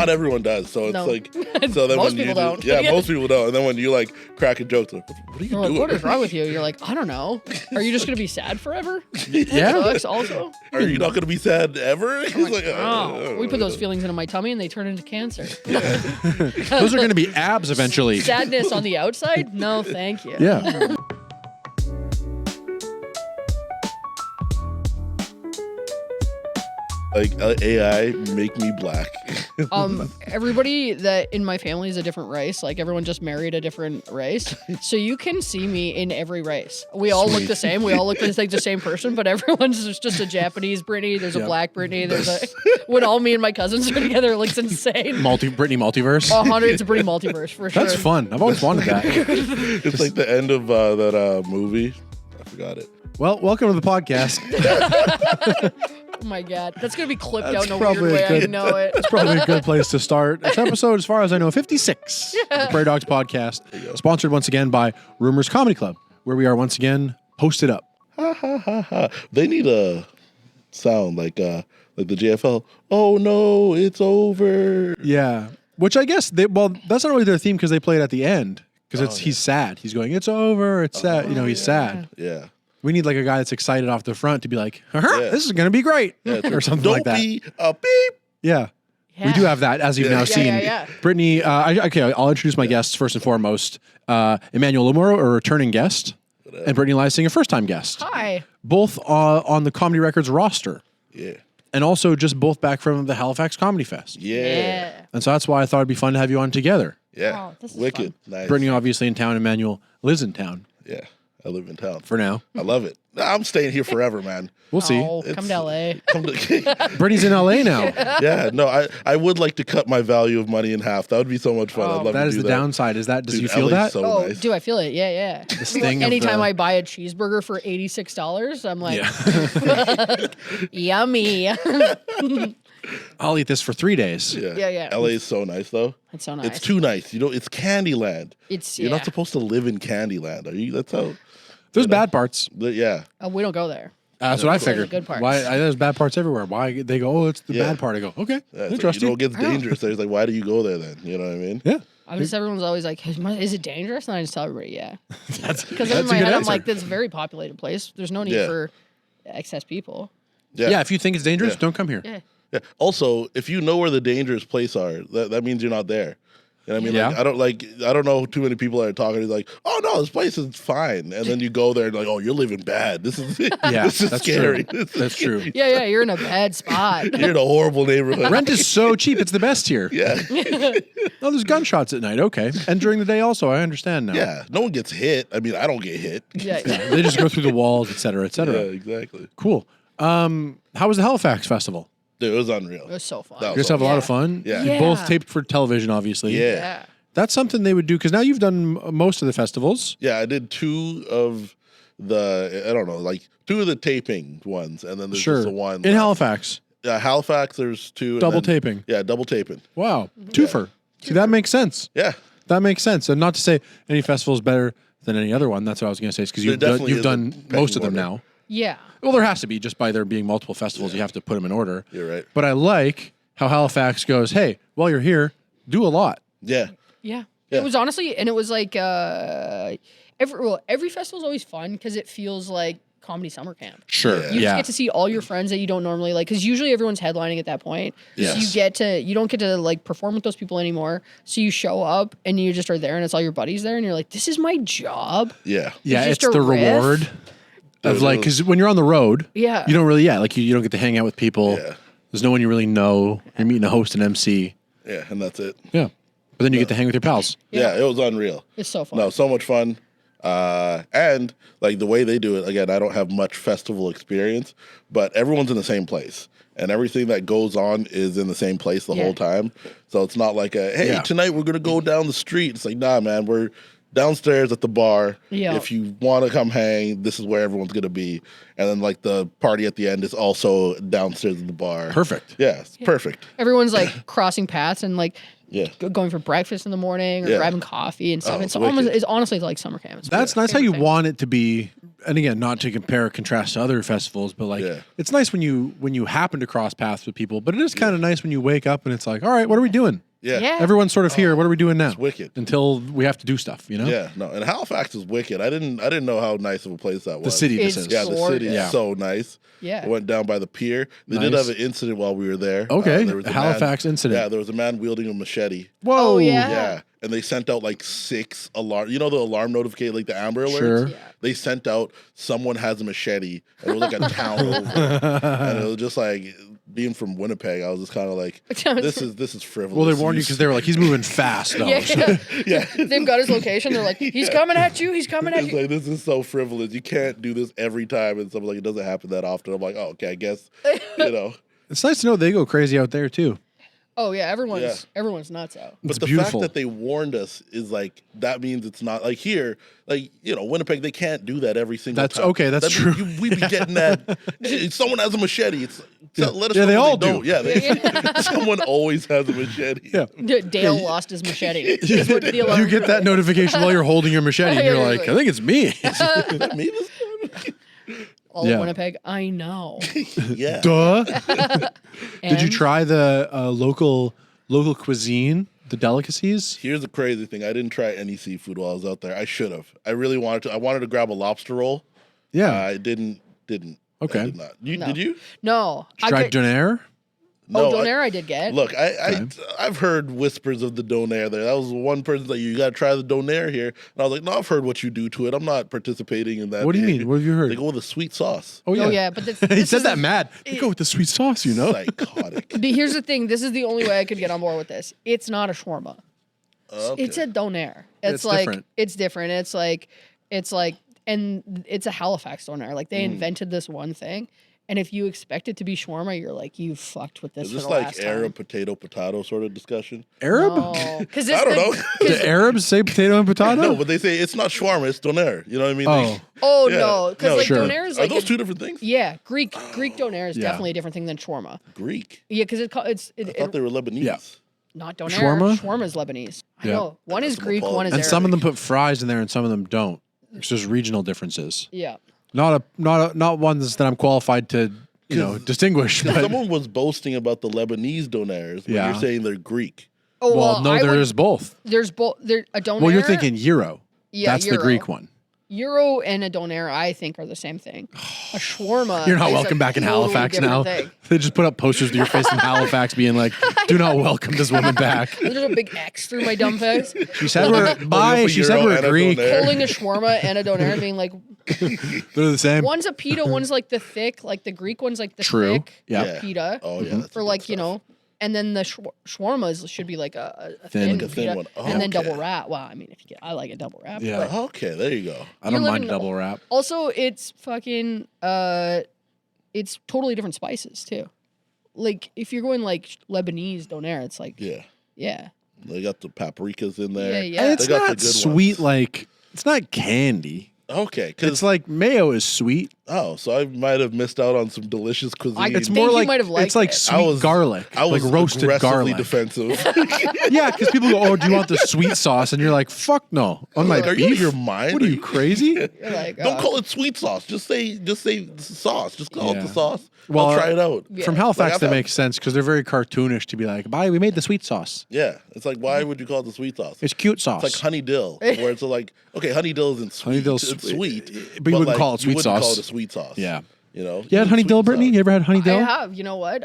not everyone does. So it's No. like, so then Most when people don't. Yeah, most people don't. And then when you like crack a joke, like, what are you doing? What is wrong with you? You're like, I don't know. Are you just gonna be sad forever? Yeah. That sucks also. Are you not going to be sad ever? He's like, Oh, we put those feelings into my tummy and they turn into cancer. Those are going to be abs eventually. Sadness on the outside? No, thank you. Yeah. like AI make me black. Everybody that in my family is a different race. Like everyone just married a different race. So you can see me in every race. We all look the same. We all look like the same person, but everyone's just a Japanese Brittany. There's a black Brittany. There's a when all me and my cousins are together, it looks insane. Brittany multiverse. 100. It's a Brittany multiverse for sure. That's fun. I've always wanted that. It's like the end of that movie. I forgot it. Well, welcome to the podcast. Oh my god, that's gonna be clipped That's out in a probably weird way. a good- I know it. It's probably a good place to start. It's episode, as far as I know, 56 of the Prairie Dawgs podcast. Sponsored once again by Rumors Comedy Club, where we are once again posted up. Ha ha ha ha. They need a sound like the JFL. Oh no, it's over. Yeah. Which I guess, that's not really their theme because they play it at the end. Because he's sad. He's going, it's over. It's sad. He's sad. Yeah. We need like a guy that's excited off the front to be like, Yeah. this is going to be great. Yeah, or something Don't like that. be a beep. Yeah. We Yeah. do have that, as you've now seen. yeah. Brittany, I'll introduce my guests first and foremost. Emmanuel Lomuro, a returning guest, and Brittany Lyseng, a first-time guest. Hi. Both on the Comedy Records roster, Yeah. and also just both back from the Halifax Comedy Fest. Yeah. And so that's why I thought it'd be fun to have you on together. Yeah. Oh, this is Wicked. Nice. Brittany obviously in town, Emmanuel lives in town Yeah. I live in town. for now. I love it. I'm staying here forever, man. We'll see. Oh, come to LA. Come to, Brittany's in LA now. yeah, no, I would like to cut my value of money in half. That would be so much fun. I'd love That to is do the that. downside. Is that, does Dude, you feel LA's that? so Oh, nice. do I feel it? Yeah, yeah. sting of Anytime the- I buy a cheeseburger for $86, I'm like, Yeah. yummy. I'll eat this for 3 days. Yeah. LA is so nice though. It's so nice. It's too nice. You know, it's Candyland. You're You're not supposed to live in Candyland, are you? That's how. There's bad parts. Yeah. Oh, we don't go there. That's what I the figured. good parts. There's bad parts everywhere. Why they go? Oh, it's the Yeah. bad part. I go, okay, Yeah, it's like, interesting. you know, it gets dangerous. There's like, why do you go there then? You know what I mean? Yeah, Everyone's always like, is it dangerous? And I just tell everybody, yeah. that's Because in a my good head, I'm answer. like, this is a very populated place. There's no need Yeah. for excess people. yeah. If you think it's dangerous, Yeah. don't come here. Yeah. Yeah. Also, if you know where the dangerous places are, that means you're not there. You know what I mean? Yeah. I don't know too many people that are talking. Like, oh no, this place is fine, and then you go there and like, oh, you're living bad. This is Yeah, this is that's scary. true. That's true. Yeah, you're in a bad spot. You're in a horrible neighborhood. Rent is so cheap; it's the best here. Yeah, Oh, there's gunshots at night. Okay, and during the day also. I understand now. yeah. No one gets hit. I mean, I don't get hit. Yeah. They just go through the walls, et cetera, et Yeah, cetera. exactly. Cool. How was the Halifax Festival? Dude, it was unreal. It was so fun. That You guys have a lot of Yeah. fun. Yeah. You Yeah. both taped for television, obviously. Yeah. Yeah. That's something they would do because now you've done most of the festivals. Yeah, I did two of the taping ones, and then there's Sure. just the one In Halifax. Halifax. There's two. and Double then- taping. Yeah, double taping. Wow. Twofer. See, that makes sense. Yeah. That makes sense. And not to say any festival is better than any other one. That's what I was going to say. Because There you've done, definitely you've is a done pecking most of them order. now. Yeah. Well, there has to be just by there being multiple festivals. You have to put them in order. You're right. But I like how Halifax goes, hey, while you're here, do a lot. Yeah. Yeah. Yeah. It was honestly, and it was like every festival is always fun because it feels like comedy summer camp. Sure. Yeah. You just get to see all your friends that you don't normally like, because usually everyone's headlining at that point. Yes. So you don't get to like perform with those people anymore. So you show up and you just are there, and it's all your buddies there, and you're like, this is my job. Yeah. Yeah, It's it's just a the riff. reward of like, because when you're on the road, Yeah. you don't really, you don't get to hang out with people. Yeah. There's no one you really know. You're meeting a host and MC. Yeah, and that's it. Yeah. But then you get to hang with your pals. Yeah, it was unreal. It's so fun. No, so much fun. And like the way they do it, again, I don't have much festival experience, but everyone's in the same place. And everything that goes on is in the same place the whole time. So it's not like hey, tonight we're going to go down the street. It's like, nah, man, we're downstairs at the bar. Yeah. If you want to come hang, this is where everyone's going to be. And then like the party at the end is also downstairs at the bar. Perfect. Yeah, it's perfect. Everyone's like crossing paths and like Yeah. going for breakfast in the morning or Yeah. grabbing coffee and stuff. Oh, it's it's wicked. Honestly like summer camp. It's That's my how you favorite thing. want it to be and again, not to compare or contrast to other festivals, but like it's nice when you happen to cross paths with people, but it is kind of nice when you wake up and it's like, all right, what are we doing? Yeah. Everyone's sort of here. What are we doing now? It's wicked. Until we have to do stuff, you know? Yeah, no. And Halifax is wicked. I didn't know how nice of a place that was. The city, this It's is. Yeah, the city is so nice. Yeah. I went down by the pier. They did have an incident while we were there. Okay, there was the a Halifax incident. Yeah, there was a man wielding a machete. Whoa. Oh, yeah. Yeah, and they sent out like 6 alarm. You know the alarm notification, like the Amber Alerts? Sure. Yeah. They sent out someone has a machete. And it was like a town over. And it was just like, being from Winnipeg, I was just kind of like, this is frivolous. Well, they warned you because they were like, he's moving fast, though. Yeah. They've got his location. They're like, he's coming at you. He's coming at It's you. like, this is so frivolous. You can't do this every time. And someone's like, it doesn't happen that often. I'm like, oh, okay, I guess, you know. It's nice to know they go crazy out there, too. Oh yeah, everyone's nuts out. But It's the beautiful. fact that they warned us is like, that means it's not like here, like, you know, Winnipeg, they can't do that every single time. Okay, that's true. We be getting that. Someone has a machete. It's let us Yeah, know they when all don't. do. Yeah, someone always has a machete. Yeah. Dale lost his machete. You get that notification while you're holding your machete, and you're like, I think it's me. Is that me this time? All of Winnipeg. I know. Yeah. Duh. Did you And- try the local cuisine, the delicacies? Here's the crazy thing. I didn't try any seafood while I was out there. I should have. I really wanted to. I wanted to grab a lobster roll. Yeah. I didn't. Okay. I did not. No. Did you? No. Did you try donair? No. Donair I did get. Look, I've heard whispers of the donair there. That was one person that you got to try the donair here, and I was like, no, I've heard what you do to it. I'm not participating in that. What do you mean? What have you heard? They go with a sweet sauce. Oh, yeah. Oh yeah, but He this said is- that mad. You go with the sweet sauce, you know? Psychotic. But here's the thing. This is the only way I could get on board with this. It's not a shawarma. Okay. It's a donair. It's like different. it's different. It's like, and it's a Halifax donair. Like they invented this one thing, and if you expect it to be shawarma, you're like, you fucked with this. Is for this the like last Arab time. potato sort of discussion? Arab? Because I don't know. The Arabs say potato and potato? No, but they say it's not shawarma, it's donair. You know what I mean? Oh. Oh Yeah. no, because No, like sure. donair is Are like those two different things? yeah, Greek donair is Yeah. definitely a different thing than shawarma. Greek. Yeah, because I thought they were Lebanese. Yeah. not donair. Shawarma? Shawarma is Lebanese. I Yeah. know. One is Some Greek, one is And Arabic. some of them put fries in there and some of them don't. Because there's regional differences. Yeah. Not ones that I'm qualified to, distinguish. But, Someone was boasting about the Lebanese donairs, but Yeah. you're saying they're Greek. Oh well, no, there's both. There's both. There a donair. Well, you're thinking Euro. Yeah, That's Euro. the Greek one. Euro and a donair, I think, are the same thing. A shawarma. You're not is a welcome back in totally Halifax different now. thing. They just put up posters with your face in Halifax being like, do not welcome this woman back. There's a big X through my dumb face. She said we're bye. She said Euro we're and a Greek. donair. Holding a shawarma and a donair and being like, They're the same. one's a pita, one's like the thick, like the Greek one's like the True. thick Yeah. pita. Oh, yeah. That's For good like, stuff. and then the shawarmas should be like a Thin. thin, Like a thin pita, one. Oh, and then okay. double wrap. Well, I mean, I like a double wrap. Yeah. But Okay, there you go. I don't You're mind living- double wrap. also, it's fucking, it's totally different spices too. Like if you're going like Lebanese donair, it's like, yeah. They got the paprikas in there. Yeah. And it's They got the not good sweet ones. like, it's not candy. Okay, It's because like mayo is sweet. so I might have missed out on some delicious cuisine. I It's think more you like might have liked it's like it. sweet garlic, I was like roasted aggressively garlic. defensive. Yeah, because people go, "Oh, do you want the sweet sauce?" And you're like, "Fuck no!" On my Like, are you out beef? of your mind? What are you crazy? You're like, Don't call it sweet sauce. Just say sauce. Just call it Yeah. the sauce. Well, I'll try it out. Yeah. From Halifax, Like, I've that had- makes sense because they're very cartoonish to be like, "Bye, we made the sweet sauce. Yeah, it's like why would you call it the sweet sauce? It's cute sauce." It's like honey dill, where it's like okay, honey dill isn't sweet. Honey dill's it's sweet, sweet, but you wouldn't call it you sweet wouldn't sauce. Call it a sweet sauce. Yeah. You know. You had honey dill, Brittany? You ever had honey I dill? have. You know what?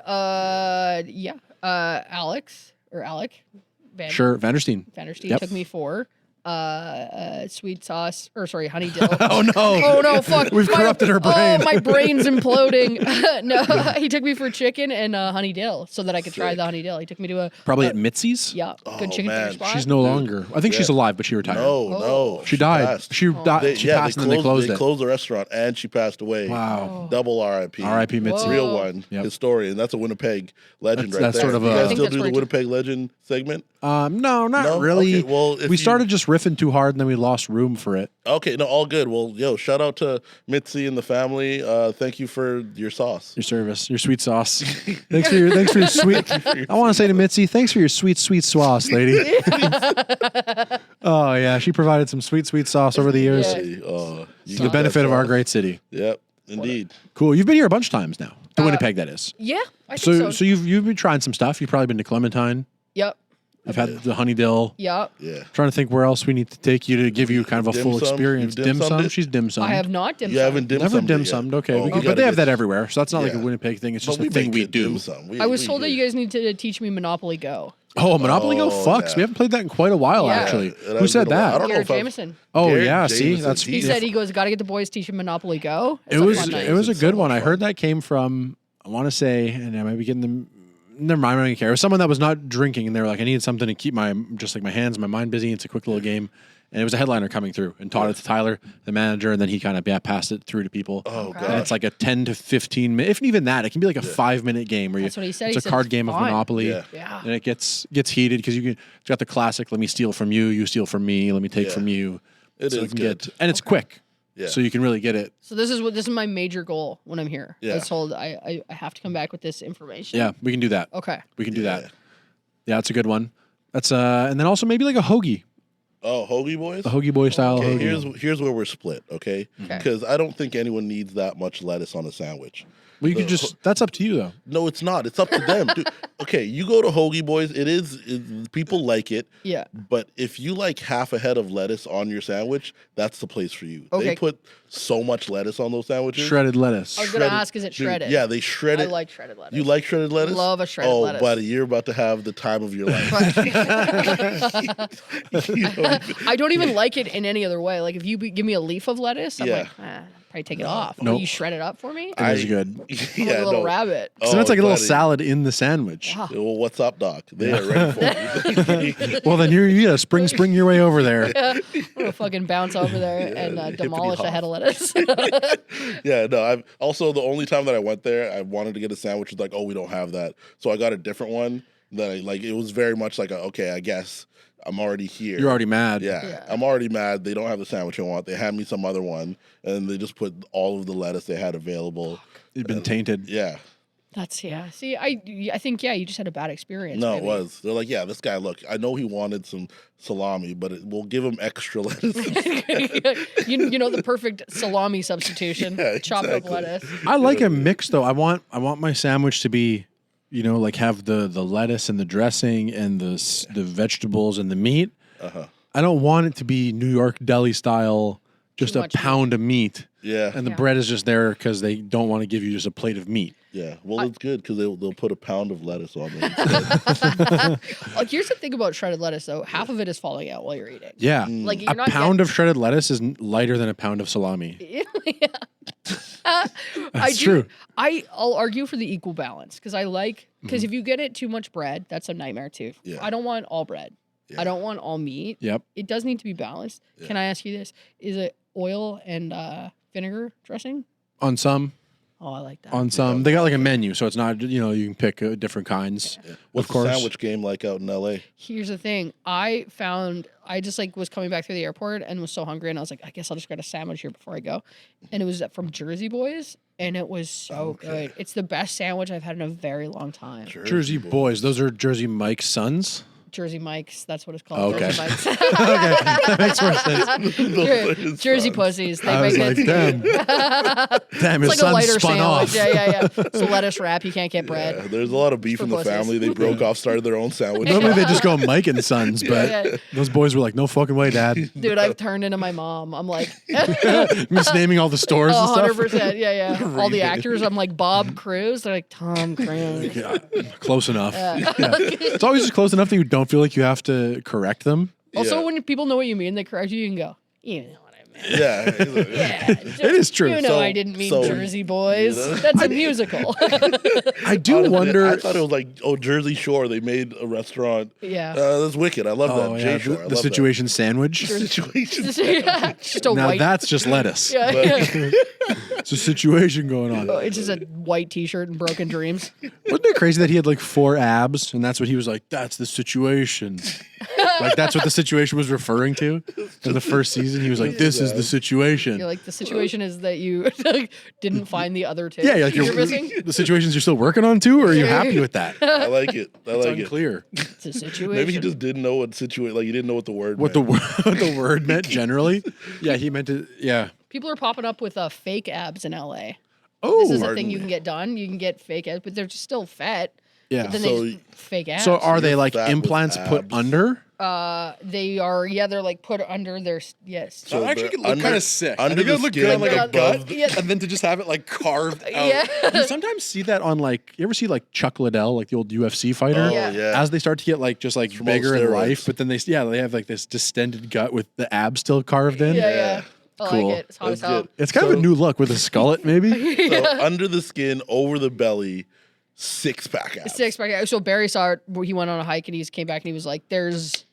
Alec Van Sure, Vanderstein. Vanderstein Yep. took me for sweet sauce, or sorry, honey dill. Oh no! Oh no! Fuck! We've corrupted her brain. Oh, my brain's imploding. No, he took me for chicken and honey dill so that I could try the honey dill. He took me to a Probably at Mitzi's. yeah, good Oh, chicken man. finger spot. She's no longer. I think she's alive, but she retired. No. She died. passed. She died. They, She yeah, passed they and then they closed They it. closed the restaurant and she passed away. Wow. Double R.I.P. R.I.P. Mitzi. Real one. Yep. Historian. That's a Winnipeg legend That's right there. sort of you a- guys I think still that's do the where it- Winnipeg legend segment? No, not No? really. Okay, well, if we you- started just riffing too hard, and then we lost room for it. Okay, no, all good. Well, yo, shout out to Mitzi and the family. Thank you for your sauce. Your service, your sweet sauce. thanks for your sweet. I want to say to Mitzi, thanks for your sweet sauce, lady. Oh yeah, she provided some sweet sauce over the years Yeah. You to get the benefit that of our sauce. great city. Yep, indeed. Cool. You've been here a bunch of times now. To Winnipeg, that is. Yeah, I think so. So you've been trying some stuff. You've probably been to Clementine. Yep. I've had the honey dill. Yep. Yeah. Trying to think where else we need to take you to give you kind of a Dim full sum? experience. You've Dim dim sum. summed it? She's dim sum. I have not dim You sum. haven't dim Never summed dim it yet. summed. Okay, Oh, but they have that it. everywhere, so that's not like a Yeah. Winnipeg thing. It's just But a thing make we good do. dim sum. I was told that you guys need to teach me Monopoly Go. Oh, Monopoly Go Oh, fucks. yeah. We haven't played that in quite a while, Yeah. actually. It Who has said been a while. I that? don't know Garrett if I've- Jameson. Oh Garrett yeah, see, Jameson. that's He said he goes, got to get the boys teach him Monopoly Go. It's it a was fun night. it was a It's good so one. much I fun. heard that came from I want to say, and I might be getting them. Never mind, I don't even care. It was someone that was not drinking, and they were like, "I needed something to keep my hands, my mind busy." It's a quick little game, and it was a headliner coming through, and taught it to Tyler, the manager, and then he kind of passed it through to people. Oh, Okay. God. And it's like a 10 to 15 minute, if even that, it can be like a 5-minute game where That's what he said. it's He a said card it's game of fun. Monopoly. Yeah. Yeah. And it gets heated because it's got the classic, let me steal from you, you steal from me, let me take Yeah. from you. It So is it can good. and it's quick. Yeah. So you can really get it. So this is my major goal when I'm here. I Yeah. was told I have to come back with this information. Yeah, we can do that. Okay. We can do Yeah. that. Yeah, it's a good one. That's and then also maybe like a hoagie. Oh, hoagie boys? A hoagie boy style Okay, hoagie. here's where we're split, okay? Okay. Because I don't think anyone needs that much lettuce on a sandwich. Well, you could just that's up to you though. No, it's not. It's up to them. Dude, okay, you go to Hoagie Boys. People like it. Yeah. But if you like half a head of lettuce on your sandwich, that's the place for you. Okay. They put so much lettuce on those sandwiches. Shredded lettuce. I was gonna ask, is it Dude, shredded? yeah, they shred I it. like shredded lettuce. You like shredded lettuce? Love a shredded lettuce. Oh, buddy, you're about to have the time of your life. You know, I don't even like it in any other way. Like if you give me a leaf of lettuce, I'm Yeah. like, probably take it off. Nope. Will you shred it up for me? It is good. I'm like a little rabbit. So that's like a little buddy. salad in the sandwich. Yeah. Well, what's up, Doc? They are ready for you. Well, then you gotta spring your way over there. I'm gonna fucking bounce over there and demolish a head of lettuce. Yeah, no. I've also the only time that I went there, I wanted to get a sandwich. Was like, oh, we don't have that, so I got a different one. That I like. It was very much like, okay, I guess I'm already here. You're already mad. Yeah, I'm already mad. They don't have the sandwich I want. They had me some other one, and they just put all of the lettuce they had available. You've been tainted. Yeah, That's See, I think you just had a bad experience. no, maybe. it was. They're like, yeah, this guy. Look, I know he wanted some salami, but we'll give him extra lettuce. you know the perfect salami substitution. Yeah, Chopped up exactly. lettuce. I like a mix though. I want my sandwich to be, like have the lettuce and the dressing and the vegetables and the meat. Uh-huh. I don't want it to be New York deli style, just Too a much pound of meat, Yeah, and the Yeah. bread is just there because they don't want to give you just a plate of meat. yeah. Well, it's good because they'll put a pound of lettuce on there. instead. Like here's the thing about shredded lettuce though, half of it is falling out while you're eating. Yeah, Like you're a not pound of shredded lettuce is lighter than a pound of salami. Yeah. That's true. I'll argue for the equal balance because if you get it too much bread, that's a nightmare too. Yeah. I don't want all bread. Yeah. I don't want all meat. Yep. It does need to be balanced. Yeah. Can I ask you this? Is it oil and vinegar dressing? On some, Oh, I like that. they got like a menu, so it's not you can pick different kinds. Yeah. What's Of course. the sandwich game like out in L.A.? Here's the thing. I just was coming back through the airport and was so hungry and I was like, I guess I'll just get a sandwich here before I go. And it was from Jersey Boys and it was so good. It's the best sandwich I've had in a very long time. Jersey Boys. Those are Jersey Mike's sons. Jersey Mike's, that's what it's called. Okay. Jersey Mike's. Okay, that makes more sense. Jersey pussies. They I was make like, it. damn, his It's like a son lighter spun sandwich. off. Yeah. It's a lettuce wrap. You can't get bread. Yeah, there's a lot of beef For in the pussies. family. They broke off, started their own sandwich. Normally they just go Mike and Sons, but Yeah. those boys were like, no fucking way, Dad. Dude, I've turned into my mom. I'm like, Misnaming all the stores and stuff. 100%. Yeah. All the actors, I'm like Bob Cruise. They're like Tom Cruise. Yeah, close enough. Yeah. It's always just close enough that you don't feel like you have to correct them. Also, Yeah. when people know what you mean, they correct you. You can go, you know what I meant. Yeah, he's like, Yeah, It is true. You know, So- I didn't mean so- Jersey Boys. You know? That's a musical. I do honestly, wonder. I thought it was like, Jersey Shore. They made a restaurant. Yeah. That's wicked. I love Oh that. yeah, Jay Shore. I the love situation sandwich. that. Situation. Just a Now white. that's just lettuce. Yeah. It's a situation going on. It's just a white T-shirt and broken dreams. Wasn't it crazy that he had like 4 abs, and that's what he was like? That's the situation. Like that's what the situation was referring to in the first season. He was like, "This is the situation." You're like, the situation is that you didn't find the other 2. Yeah, like you're missing. the situations you're still working on too, or are you happy with that? I like it. It's unclear. It's a situation. Maybe he just didn't know what situation. Like he didn't know what the word. What meant. what the word meant generally. Yeah, he meant it. Yeah. People are popping up with fake abs in LA. Oh, This is a pardon thing you me. can get done. You can get fake abs, but they're just still fat. yeah. But then So- they just fake abs. So are they like fat with implants put abs. under? They are, yeah, they're like put under their, yes. So That actually they're could look under- kind of sick. under I think the it would look skin, good on like a like gut, above the- Yeah. and then to just have it like carved out. Yeah. You sometimes see that on like, you ever see like Chuck Liddell, like the old UFC fighter? Oh Yeah. yeah. As they start to get like just like from all bigger in steroids. life, but then they have like this distended gut with the abs still carved in. Yeah. I Cool. like it. It's hot as That's hell. good. It's kind of a new look with a skullet, maybe. So under the skin, over the belly, 6-pack abs. 6-pack. So Barry saw it. He went on a hike and he came back and he was like, there was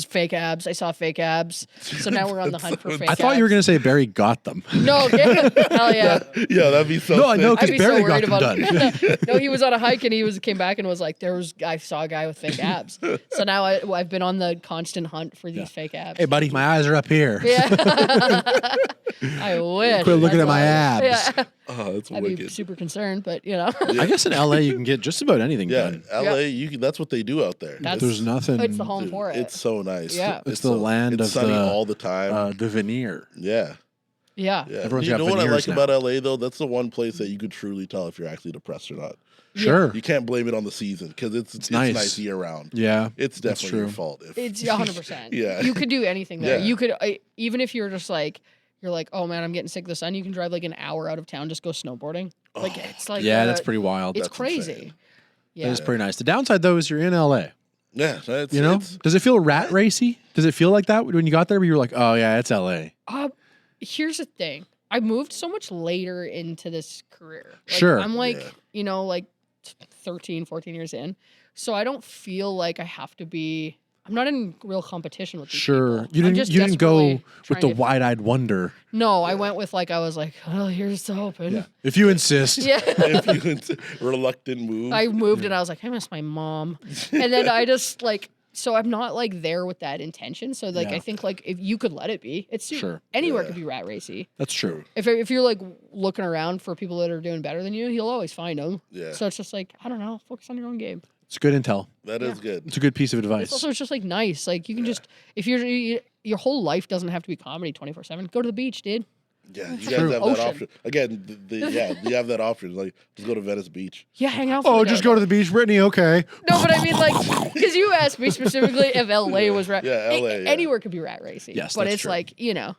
fake abs. I saw fake abs. So now we're on the hunt for fake abs. I thought you were gonna say Barry got them. No, hell yeah. Yeah, that'd be so. No, I know sick. because I'd be Barry so got worried them about done. it. No, he was on a hike and he came back and was like, I saw a guy with fake abs. So now I've been on the constant hunt for these fake abs. Hey, buddy, my eyes are up here. Yeah. I wish. Quit looking That's at my why. abs. Yeah. Oh, that's I'd be wicked. super concerned, but you know. I guess in LA you can get just about anything Yeah, done. LA. You can, that's what they do out there. That's- There's nothing. It's the home Dude, for it. It's so nice. Yeah. It's the land it's of sunny the all the time. the veneer. Yeah. Yeah. Yeah. Everyone's You got know what I veneers like now. about LA though? That's the one place that you could truly tell if you're actually depressed or not. Sure. You can't blame it on the season because it's nice. year round. Yeah. It's That's definitely your true. fault. If, It's 100%. Yeah. You could do anything there. Yeah. You could, even if you're just like, you're like, oh man, I'm getting sick of the sun. You can drive like an hour out of town, just go snowboarding. Like it's like, Yeah, that's pretty wild. It's That's crazy. insane. Yeah. That is pretty nice. The downside though is you're in LA. yeah, that's, You know? it's- Does it feel rat racy? Does it feel like that when you got there? Where you were like, oh yeah, it's LA. Here's the thing. I moved so much later into this career. Like, Sure. I'm like, Yeah. you know, like 13, 14 years in. So I don't feel like I have to be, I'm not in real competition with these Sure. people. You I'm didn't just you didn't go desperately with trying the to- wide-eyed wonder. No, I went with I was like, oh, here's the open. If you insist. Yeah. if you reluctant move. I moved and I was like, I miss my mom. And then I just so I'm not there with that intention. So Yeah. I think if you could let it be, it's Sure. anywhere Yeah. could be rat racy. That's true. If you're looking around for people that are doing better than you, you'll always find them. Yeah. So it's just I don't know, focus on your own game. It's good intel. That is good. It's a good piece of It's advice. also just nice. You can just if your whole life doesn't have to be comedy 24/7. Go to the beach, dude. Yeah, you True. guys have Ocean. that option. Again, you have that option. Like, just go to Venice Beach. Yeah, hang out. For Oh, the just day. go to the beach, Brittany. Okay. No, but I mean, because you asked me specifically if LA was rat. Yeah, LA, yeah. Anywhere could be rat racy. Yes, but that's it's true.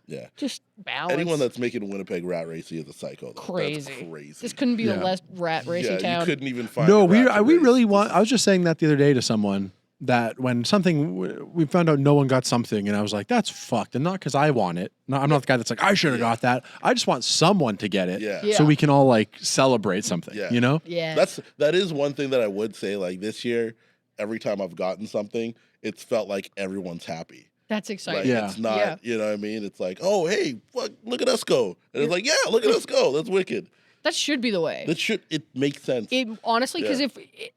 Yeah. just balance. Anyone that's making Winnipeg rat racy is a psycho. Though. crazy. That's crazy. This couldn't be Yeah. a less rat racy yeah, town. you couldn't even find. No, a we rat to we race. really want. I was just saying that the other day to someone that when something we found out no one got something, and I was like, that's fucked, and not because I want it. No, I'm not the guy that's like I should have got that. I just want someone to get it, Yeah. Yeah. so we can all celebrate something. Yeah. You know? Yeah. That is one thing that I would say. Like this year, every time I've gotten something, it's felt like everyone's happy. That's Like exciting. Yeah. it's not, Yeah. you know what I mean? It's like, oh hey, fuck, look at us go. And it's like, yeah, look at us go. That's wicked. That should be the way. It makes sense. It honestly, because Yeah.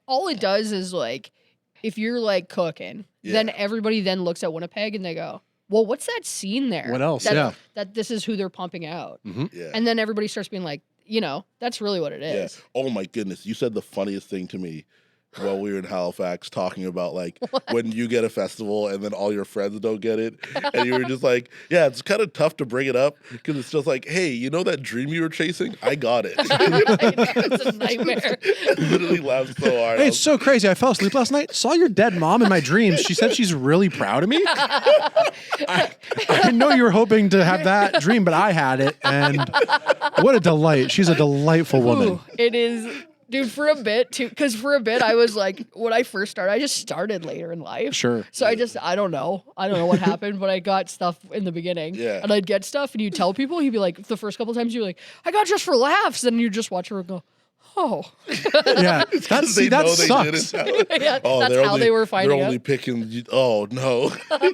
all it does is if you're cooking, then Yeah. everybody then looks at Winnipeg and they go, well, what's that scene there? What else? That, Yeah. That this is who they're pumping out. yeah. And then everybody starts being like, that's really what it Yeah. is. Oh my goodness. You said the funniest thing to me while we were in Halifax talking about when you get a festival and then all your friends don't get it. And you were just like, yeah, it's kind of tough to bring it up because it's just like, hey, you know that dream you were chasing? I got it. It's a nightmare. I literally laughed so hard. Hey, it's so crazy. I fell asleep last night, saw your dead mom in my dreams. She said she's really proud of me. I know you were hoping to have that dream, but I had it. And what a delight. She's a delightful woman. Ooh, it is. Dude, for a bit too, because for a bit I was when I first started, I just started later in life. Sure. So I don't know what happened, but I got stuff in the beginning. Yeah. And I'd get stuff and you tell people, he'd be like, the first couple times you're like, I got just for laughs. And you just watch her go, Oh, Yeah, that They know they did sucks. it. yeah, Oh, that's how they were finding They're out. only picking. Oh no.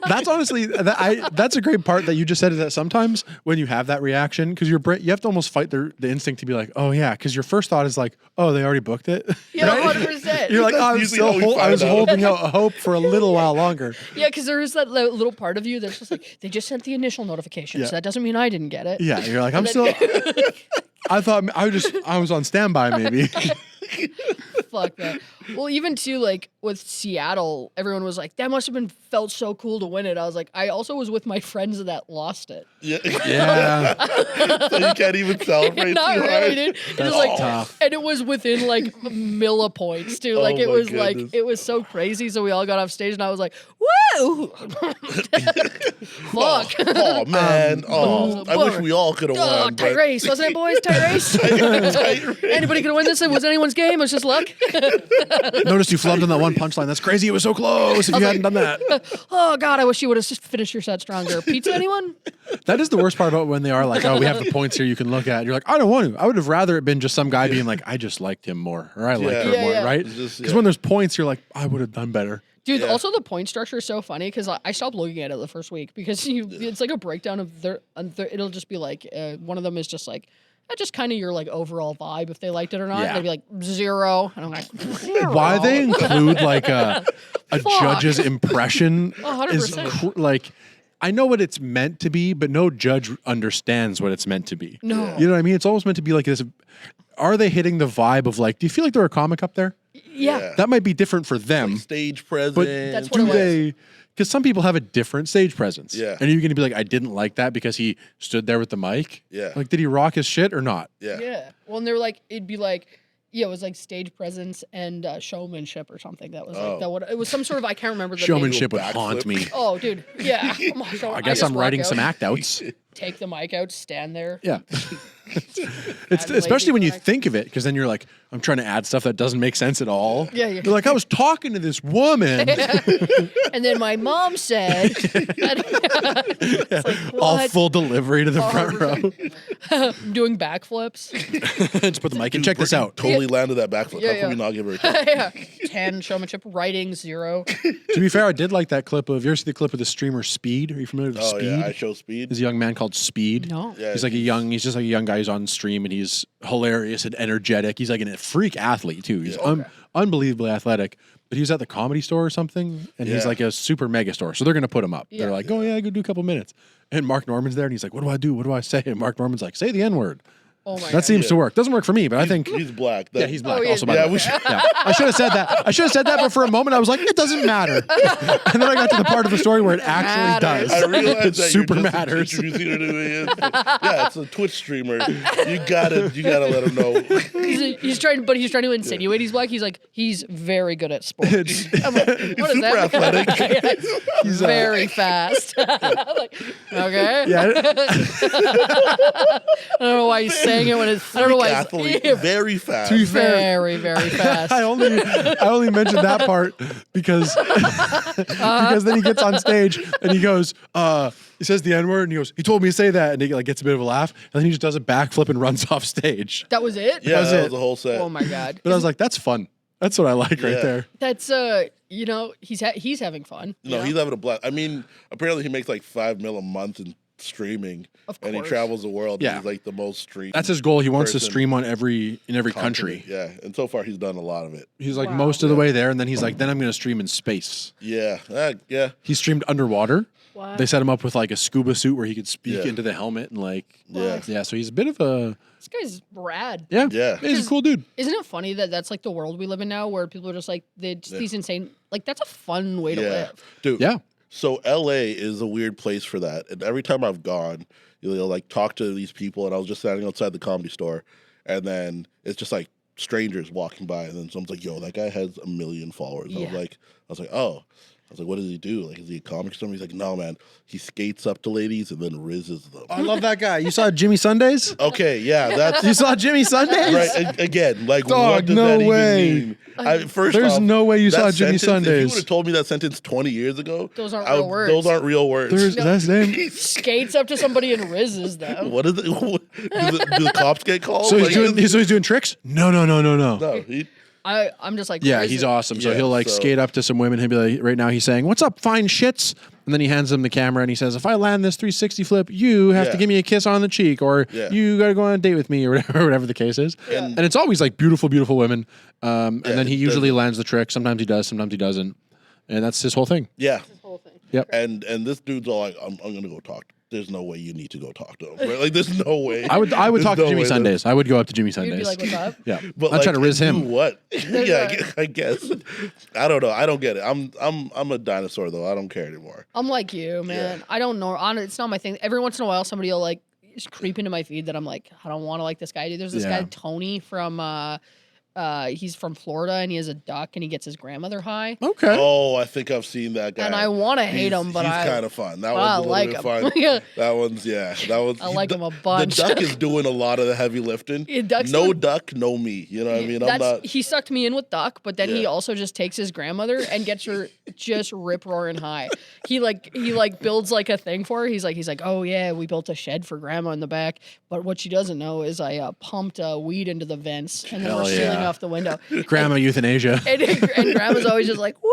That's honestly that's a great part that you just said. Is that sometimes when you have that reaction, because your brain, you have to almost fight the instinct to be like, oh yeah, because your first thought is like, oh, they already booked it. Yeah, 100%. You're like, That's oh, I was usually how we I was find out. holding out hope for a little while longer. Yeah, because there is that little part of you that's just like, they just sent the initial notification, Yeah. so that doesn't mean I didn't get it. Yeah, you're like, I'm still. I thought I was on standby maybe. Fuck that. Well, even too, like with Seattle, everyone was like, that must have felt so cool to win it. I was like, I also was with my friends that lost it. Yeah. Yeah, So you can't even celebrate. Not too really, hard. dude. It That's was like, tough. and it was within like millipoints too. Like Oh it my was goodness. like it was so crazy. So we all got off stage, and I was like, woo! Fuck. Oh man. I wish we all could have Oh, won. tight but- race, wasn't it, boys? Tight race. Tight race. Anybody could win this. It was anyone's game. It was just luck. noticed you flubbed on that one punchline. That's crazy. It was so close. If you hadn't done that, Oh God, I wish you would have finished your set stronger. Pizza, anyone? that is the worst part about when they are like, oh, we have the points here you can look at. You're like, I don't want to. I would have rather it been just some guy being like, I just liked him more, or I liked her Yeah, more, yeah. right? It's just- Because yeah. when there's points, you're like, I would have done better. Dude, Yeah. also the point structure is so funny because I stopped looking at it the first week because it's like a breakdown of it'll just be like one of them is just like just kind of your like overall vibe if they liked it or not. Yeah. They'd be like 0, and I'm like 0. Why they include like a judge's impression 100%. like, I know what it's meant to be, but no judge understands what it's meant to be. No. You know what I mean? It's almost meant to be like this. Are they hitting the vibe of like, do you feel like they're a comic up there? Yeah. That might be different for them. Stage presence. But That's what do it was. they? Because some people have a different stage presence. Yeah. And you're going to be like, I didn't like that because he stood there with the mic. Yeah. Like, did he rock his shit or not? Yeah. Yeah. Well, and they were like, it'd be like, yeah, it was like stage presence and showmanship or something. That was like, it was some sort of, I can't remember the name. Showmanship would Backflip. haunt me. Oh, dude. Yeah. Oh my God. I guess just I'm walk writing out, some act outs. Take the mic out, stand there. Yeah. It's Add especially when you lazy think of it, because then you're like, I'm trying to add stuff that doesn't make sense at all. Yeah, yeah. You're like, I was talking to this woman. And then my mom said, it's like, All what? full delivery to the front row. Doing backflips. Just put the mic and check this out. Totally landed that backflip. Yeah, How can we yeah. not give her a chance? Yeah. 10 showmanship, writing 0. To be fair, I did like that clip of, you ever see the clip of the streamer Speed? Are you familiar with Oh Speed? yeah, I show speed. There's a young man called Speed. No. Yeah, He's just like a young guy who's on stream, and he's hilarious and energetic. He's like a freak athlete too. He's unbelievably athletic. But he was at the Comedy Store or something, and he's Yeah. like a super mega store. So they're gonna put him up. Yeah. They're like, oh yeah, go do a couple minutes. And Mark Norman's there, and he's like, what do I do? What do I say? And Mark Norman's like, say the N word. Oh my That God. seems to work. Doesn't work for me, but I think. He's black. Yeah, he's black. Oh, yeah, Also, by yeah, the way. we should- Yeah. I should have said that. But for a moment, I was like, it doesn't matter. And then I got to the part of the story where it actually Matters. does. I realized It that super you're just matters. introducing her to who he is. Yeah, it's a Twitch streamer. You gotta let him know. He's trying to insinuate he's black. He's like, he's very good at sports. I'm like, what is super that? athletic. Yeah, he's very fast. I'm like, okay. Yeah. I don't know why he's saying it when it's. I don't know why Athlete, he's very fast. To be fair, very, very fast. I only mentioned that part because then he gets on stage and he goes, he says the N-word and he goes, he told me to say that, and he like gets a bit of a laugh, and then he just does a backflip and runs off stage. That was it? Yeah, was that it. was the whole set. Oh my God. But I was like, that's fun. That's what I like right Yeah. there. That's he's having fun. you No, know? he's having a blast. I mean, apparently he makes like $5 million a month in streaming, Of and he course. travels the world. Yeah. And he's like the most streamed. That's his goal. He wants to person stream on every country. Yeah, and so far he's done a lot of it. He's like Wow. most of the way there, and then he's like, then I'm going to stream in space. Yeah, yeah. He streamed underwater. What? They set him up with like a scuba suit where he could speak Yeah. into the helmet and like, Yeah. yeah. So he's a bit of a, This guy's rad. yeah, Yeah. He's a cool dude. Isn't it funny that that's like the world we live in now, where people are just like these insane. Like that's a fun way to Yeah, live. dude. Yeah. So LA is a weird place for that, and every time I've gone, you'll like talk to these people, and I was just standing outside the Comedy Store, and then it's just like strangers walking by, and then someone's like, "Yo, that guy has 1 million followers." Yeah. I was like, "Oh." was like, what does he do? Like, is he a comic or something? He's like, no, man. He skates up to ladies and then rizzes them. I love that guy. You saw Jimmy Sundays? Okay, yeah, that's You saw Jimmy Sundays? right. Again, like, Dog, what does no that even way. mean? First There's off, no way you that saw Jimmy sentence, If you Sundays. would have told me that sentence 20 years ago, Those aren't real words. Those aren't real words. There's that's his name. Skates up to somebody and rizzes them. What is it? Do the cops get called? So Like, he's doing tricks? No. no, I'm just like, Yeah, rizz he's it. awesome. So Yeah, he'll like so- skate up to some women. He'll be like, right now he's saying, "What's up, fine shits?" And then he hands them the camera and he says, "If I land this 360 flip, you have to Yeah. give me a kiss on the cheek, or Yeah. you got to go on a date with me, or whatever the case is." And it's always like beautiful, beautiful women. And then he usually lands the trick. Sometimes he does, sometimes he doesn't. And that's his whole thing. yeah. This whole thing. Yep. And this dude's all like, I'm gonna go talk. There's no way you need to go talk to him. Right? Like, there's no way. I would There's talk no to Jimmy way that- Sundays. I would go up to Jimmy You'd be Sundays. like, what's up? Yeah, But I'd try to like, riz do him. what? Yeah, right. I guess. I don't know. I don't get it. I'm a dinosaur though. I don't care anymore. I'm like you, man. Yeah. I don't know. It's not my thing. Every once in a while, somebody will like just creep into my feed that I'm like, I don't want to like this guy. Dude, there's this Yeah. guy Tony from he's from Florida and he has a duck and he gets his grandmother high. Okay. Oh, I think I've seen that guy. And I want to hate him, but he's I kind of fun. That but I one's a like little bit him. fun. Yeah. That one's That one's. I like him a bunch. The duck is doing a lot of the heavy lifting. Yeah, Duck's no doing- duck, no me. You know what I mean? I'm That's, not. he sucked me in with Duck, but then he Yeah. also just takes his grandmother and gets her just rip roaring high. He builds like a thing for her. He's like, oh yeah, we built a shed for grandma in the back. But what she doesn't know is I pumped weed into the vents and then Hell we're sealing yeah. off the window. Grandma euthanasia. And grandma's always just like, woo!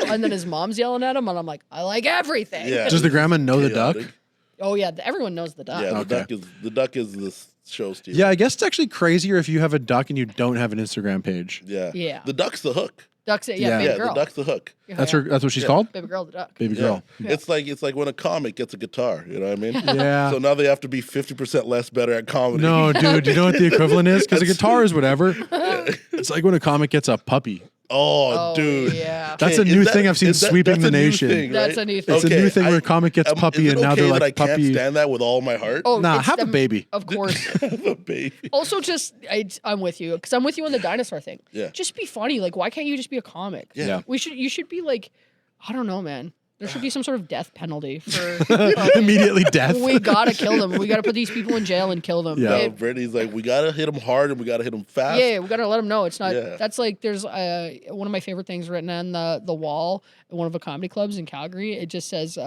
And then his mom's yelling at him, and I'm like, I like everything. Yeah. Does the grandma know the duck? Chaotic. Oh yeah, everyone knows the Duck. Yeah, Okay. the duck is the show stealer. Yeah, I guess it's actually crazier if you have a duck and you don't have an Instagram page. Yeah. Yeah. The duck's the hook. Duck's it. Yeah. Yeah, baby Yeah, girl. the duck's the hook. Yeah, That's yeah. her. That's what she's Yeah. called. Baby girl, the Duck. Baby Yeah. girl. It's like when a comic gets a guitar. You know what I mean? Yeah. So now they have to be 50% less better at comedy. No, dude, you know what the equivalent is? Because a guitar is whatever. It's like when a comic gets a puppy. Oh, dude. Yeah. That's Okay, a new is that- thing I've seen is that- sweeping that's the a new nation. thing, That's right? a new thing. It's a new thing where a comic gets is puppy it and now okay they're that like I can't puppy. stand that with all my heart. Oh, Nah, it's have a them- baby. Of course. The baby. Also, just I'm with you because I'm with you on the dinosaur thing. Yeah. Just be funny. Like, why can't you just be a comic? Yeah. You should be like, I don't know, man. There should be some sort of death penalty for. Immediately death. We gotta kill them. We gotta put these people in jail and kill them. Yeah. No, Brittany's like, we gotta hit them hard and we gotta hit them fast. Yeah, we gotta let them know it's not. Yeah. That's like there's one of my favorite things written on the wall at one of the comedy clubs in Calgary. It just says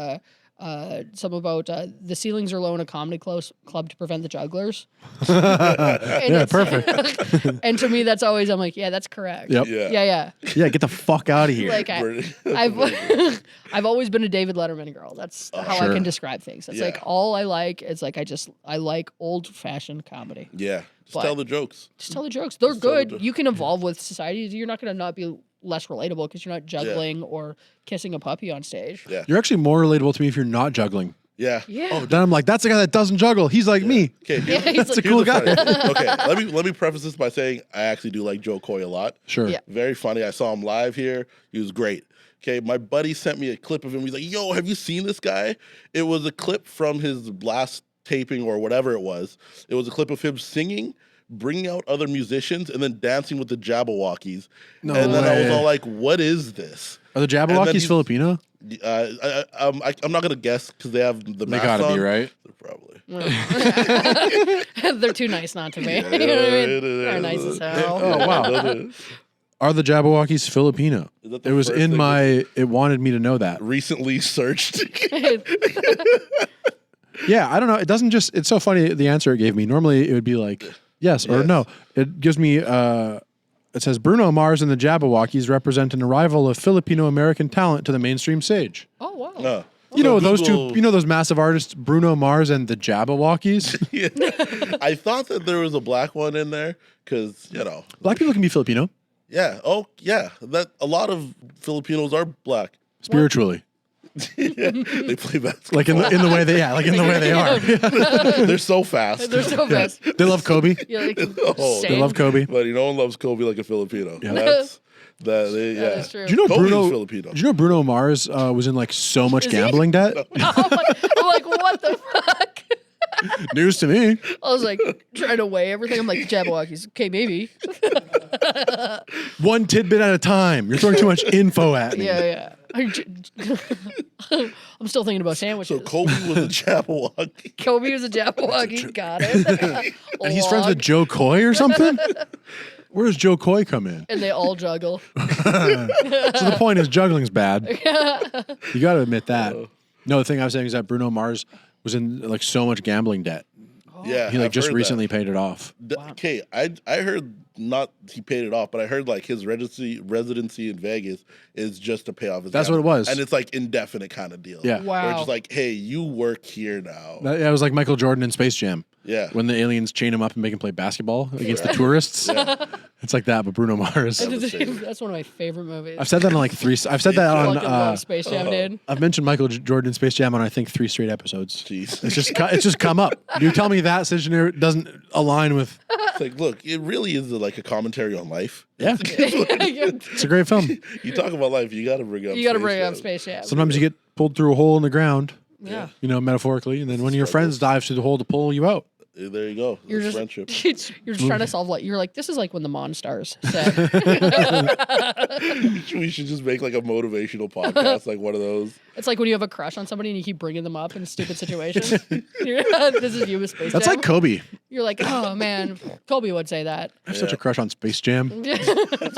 something about the ceilings are low in a comedy club to prevent the jugglers. Yeah, perfect. And to me, that's always I'm like, yeah, that's correct. Yep. Yeah. Yeah. Yeah, get the fuck out of here. Like Brittany. I've I've always been a David Letterman girl. That's how I Sure. can describe things. That's Yeah. like all I like. It's like I like old fashioned comedy. Yeah. Just But- tell the jokes. Just tell the jokes. They're Just tell the good. jokes. You can evolve with society. You're not going to not be less relatable because you're not juggling or kissing a puppy on stage. Yeah. You're actually more relatable to me if you're not juggling. Yeah. Yeah. Oh, Then I'm like, that's the guy that doesn't juggle. He's like me. okay. Yeah, he's That's a like, cool Here's the guy. funny thing. Okay. Let me preface this by saying I actually do like Joe Coy a lot. Sure. Yeah. Very funny. I saw him live here. He was great. Okay, my buddy sent me a clip of him. He's like, yo, have you seen this guy? It was a clip from his last taping or whatever it was. It was a clip of him singing, bringing out other musicians, and then dancing with the Jabberwockies. No and then I was way. all like, what is this? Are the then Jabberwockies he's- Filipino? I'm not going to guess because they have the They mask gotta on. be, right? Probably. They're too nice not to be. You know what I mean? They're nice as hell. Oh, wow. Are the Jabberwockies Filipino? Is that the It was first in thing my, it wanted me to know that. Recently searched. Yeah, I don't know. It doesn't just, it's so funny the answer it gave me. Normally it would be like, yes or Yes. no. It gives me, it says Bruno Mars and the Jabberwockies represent an arrival of Filipino-American talent to the mainstream stage. Oh wow. No. You So know those Google- two, you know those massive artists, Bruno Mars and the Jabberwockies? Yeah. I thought that there was a black one in there because, you know, Black people can be Filipino, yeah. Oh, yeah. That a lot of Filipinos are black. spiritually. They play basketball. Like in the way they, yeah, like in the way they are. They're so fast. They're so fast. They love Kobe. You're like, Oh, They love Kobe. But no one loves Kobe like a Filipino. Yeah. That's that. Yeah. That is true. Do you know Kobe's Bruno? Filipino. Do you know Bruno Mars was in like so much Is he? gambling debt? I'm like, what the fuck? News to me. I was like trying to weigh everything. I'm like, Jabberwockies. Okay, maybe. One tidbit at a time. You're throwing too much info at me. Yeah. I'm still thinking about sandwiches. So Kobe was a Jabberwocky. Kobe was a Jabberwocky. Got it. And he's friends with Joe Coy or something? Where does Joe Coy come in? And they all juggle. So the point is juggling's bad. You got to admit that. No, the thing I was saying is that Bruno Mars was in like so much gambling debt. Yeah, He like I've just heard recently that. paid it off. Okay, I heard not he paid it off, but I heard like his residency in Vegas is just to pay off his. That's what it was. and it's like indefinite kind of deal. Yeah. Wow. Where it's just like, hey, you work here now. It was like Michael Jordan in Space Jam. Yeah. When the aliens chain him up and make him play basketball against the tourists. It's like that, but Bruno Mars. That's one of my favorite movies. I've said that on like three. I've said that Fucking on. love Space Jam, dude. I've mentioned Michael Jordan in Space Jam on I think 3 straight episodes. Jeez. It's just come up. You tell me that scenario doesn't align with. It's like, look, it really is like a commentary on life. Yeah, it's a great film. You talk about life, you got to bring up. You got to Space bring Jam. up Space Jam. Sometimes you get pulled through a hole in the ground. Yeah. You know, metaphorically, and then one of your friends dives through the hole to pull you out. There you go. You're That's just friendship. you're just trying to solve like you're like this is like when the Monstars said. We should just make like a motivational podcast, like one of those. It's like when you have a crush on somebody and you keep bringing them up in stupid situations. This is you with Space That's Jam. like Kobe. You're like, oh man, Kobe would say that. I have such a crush on Space Jam.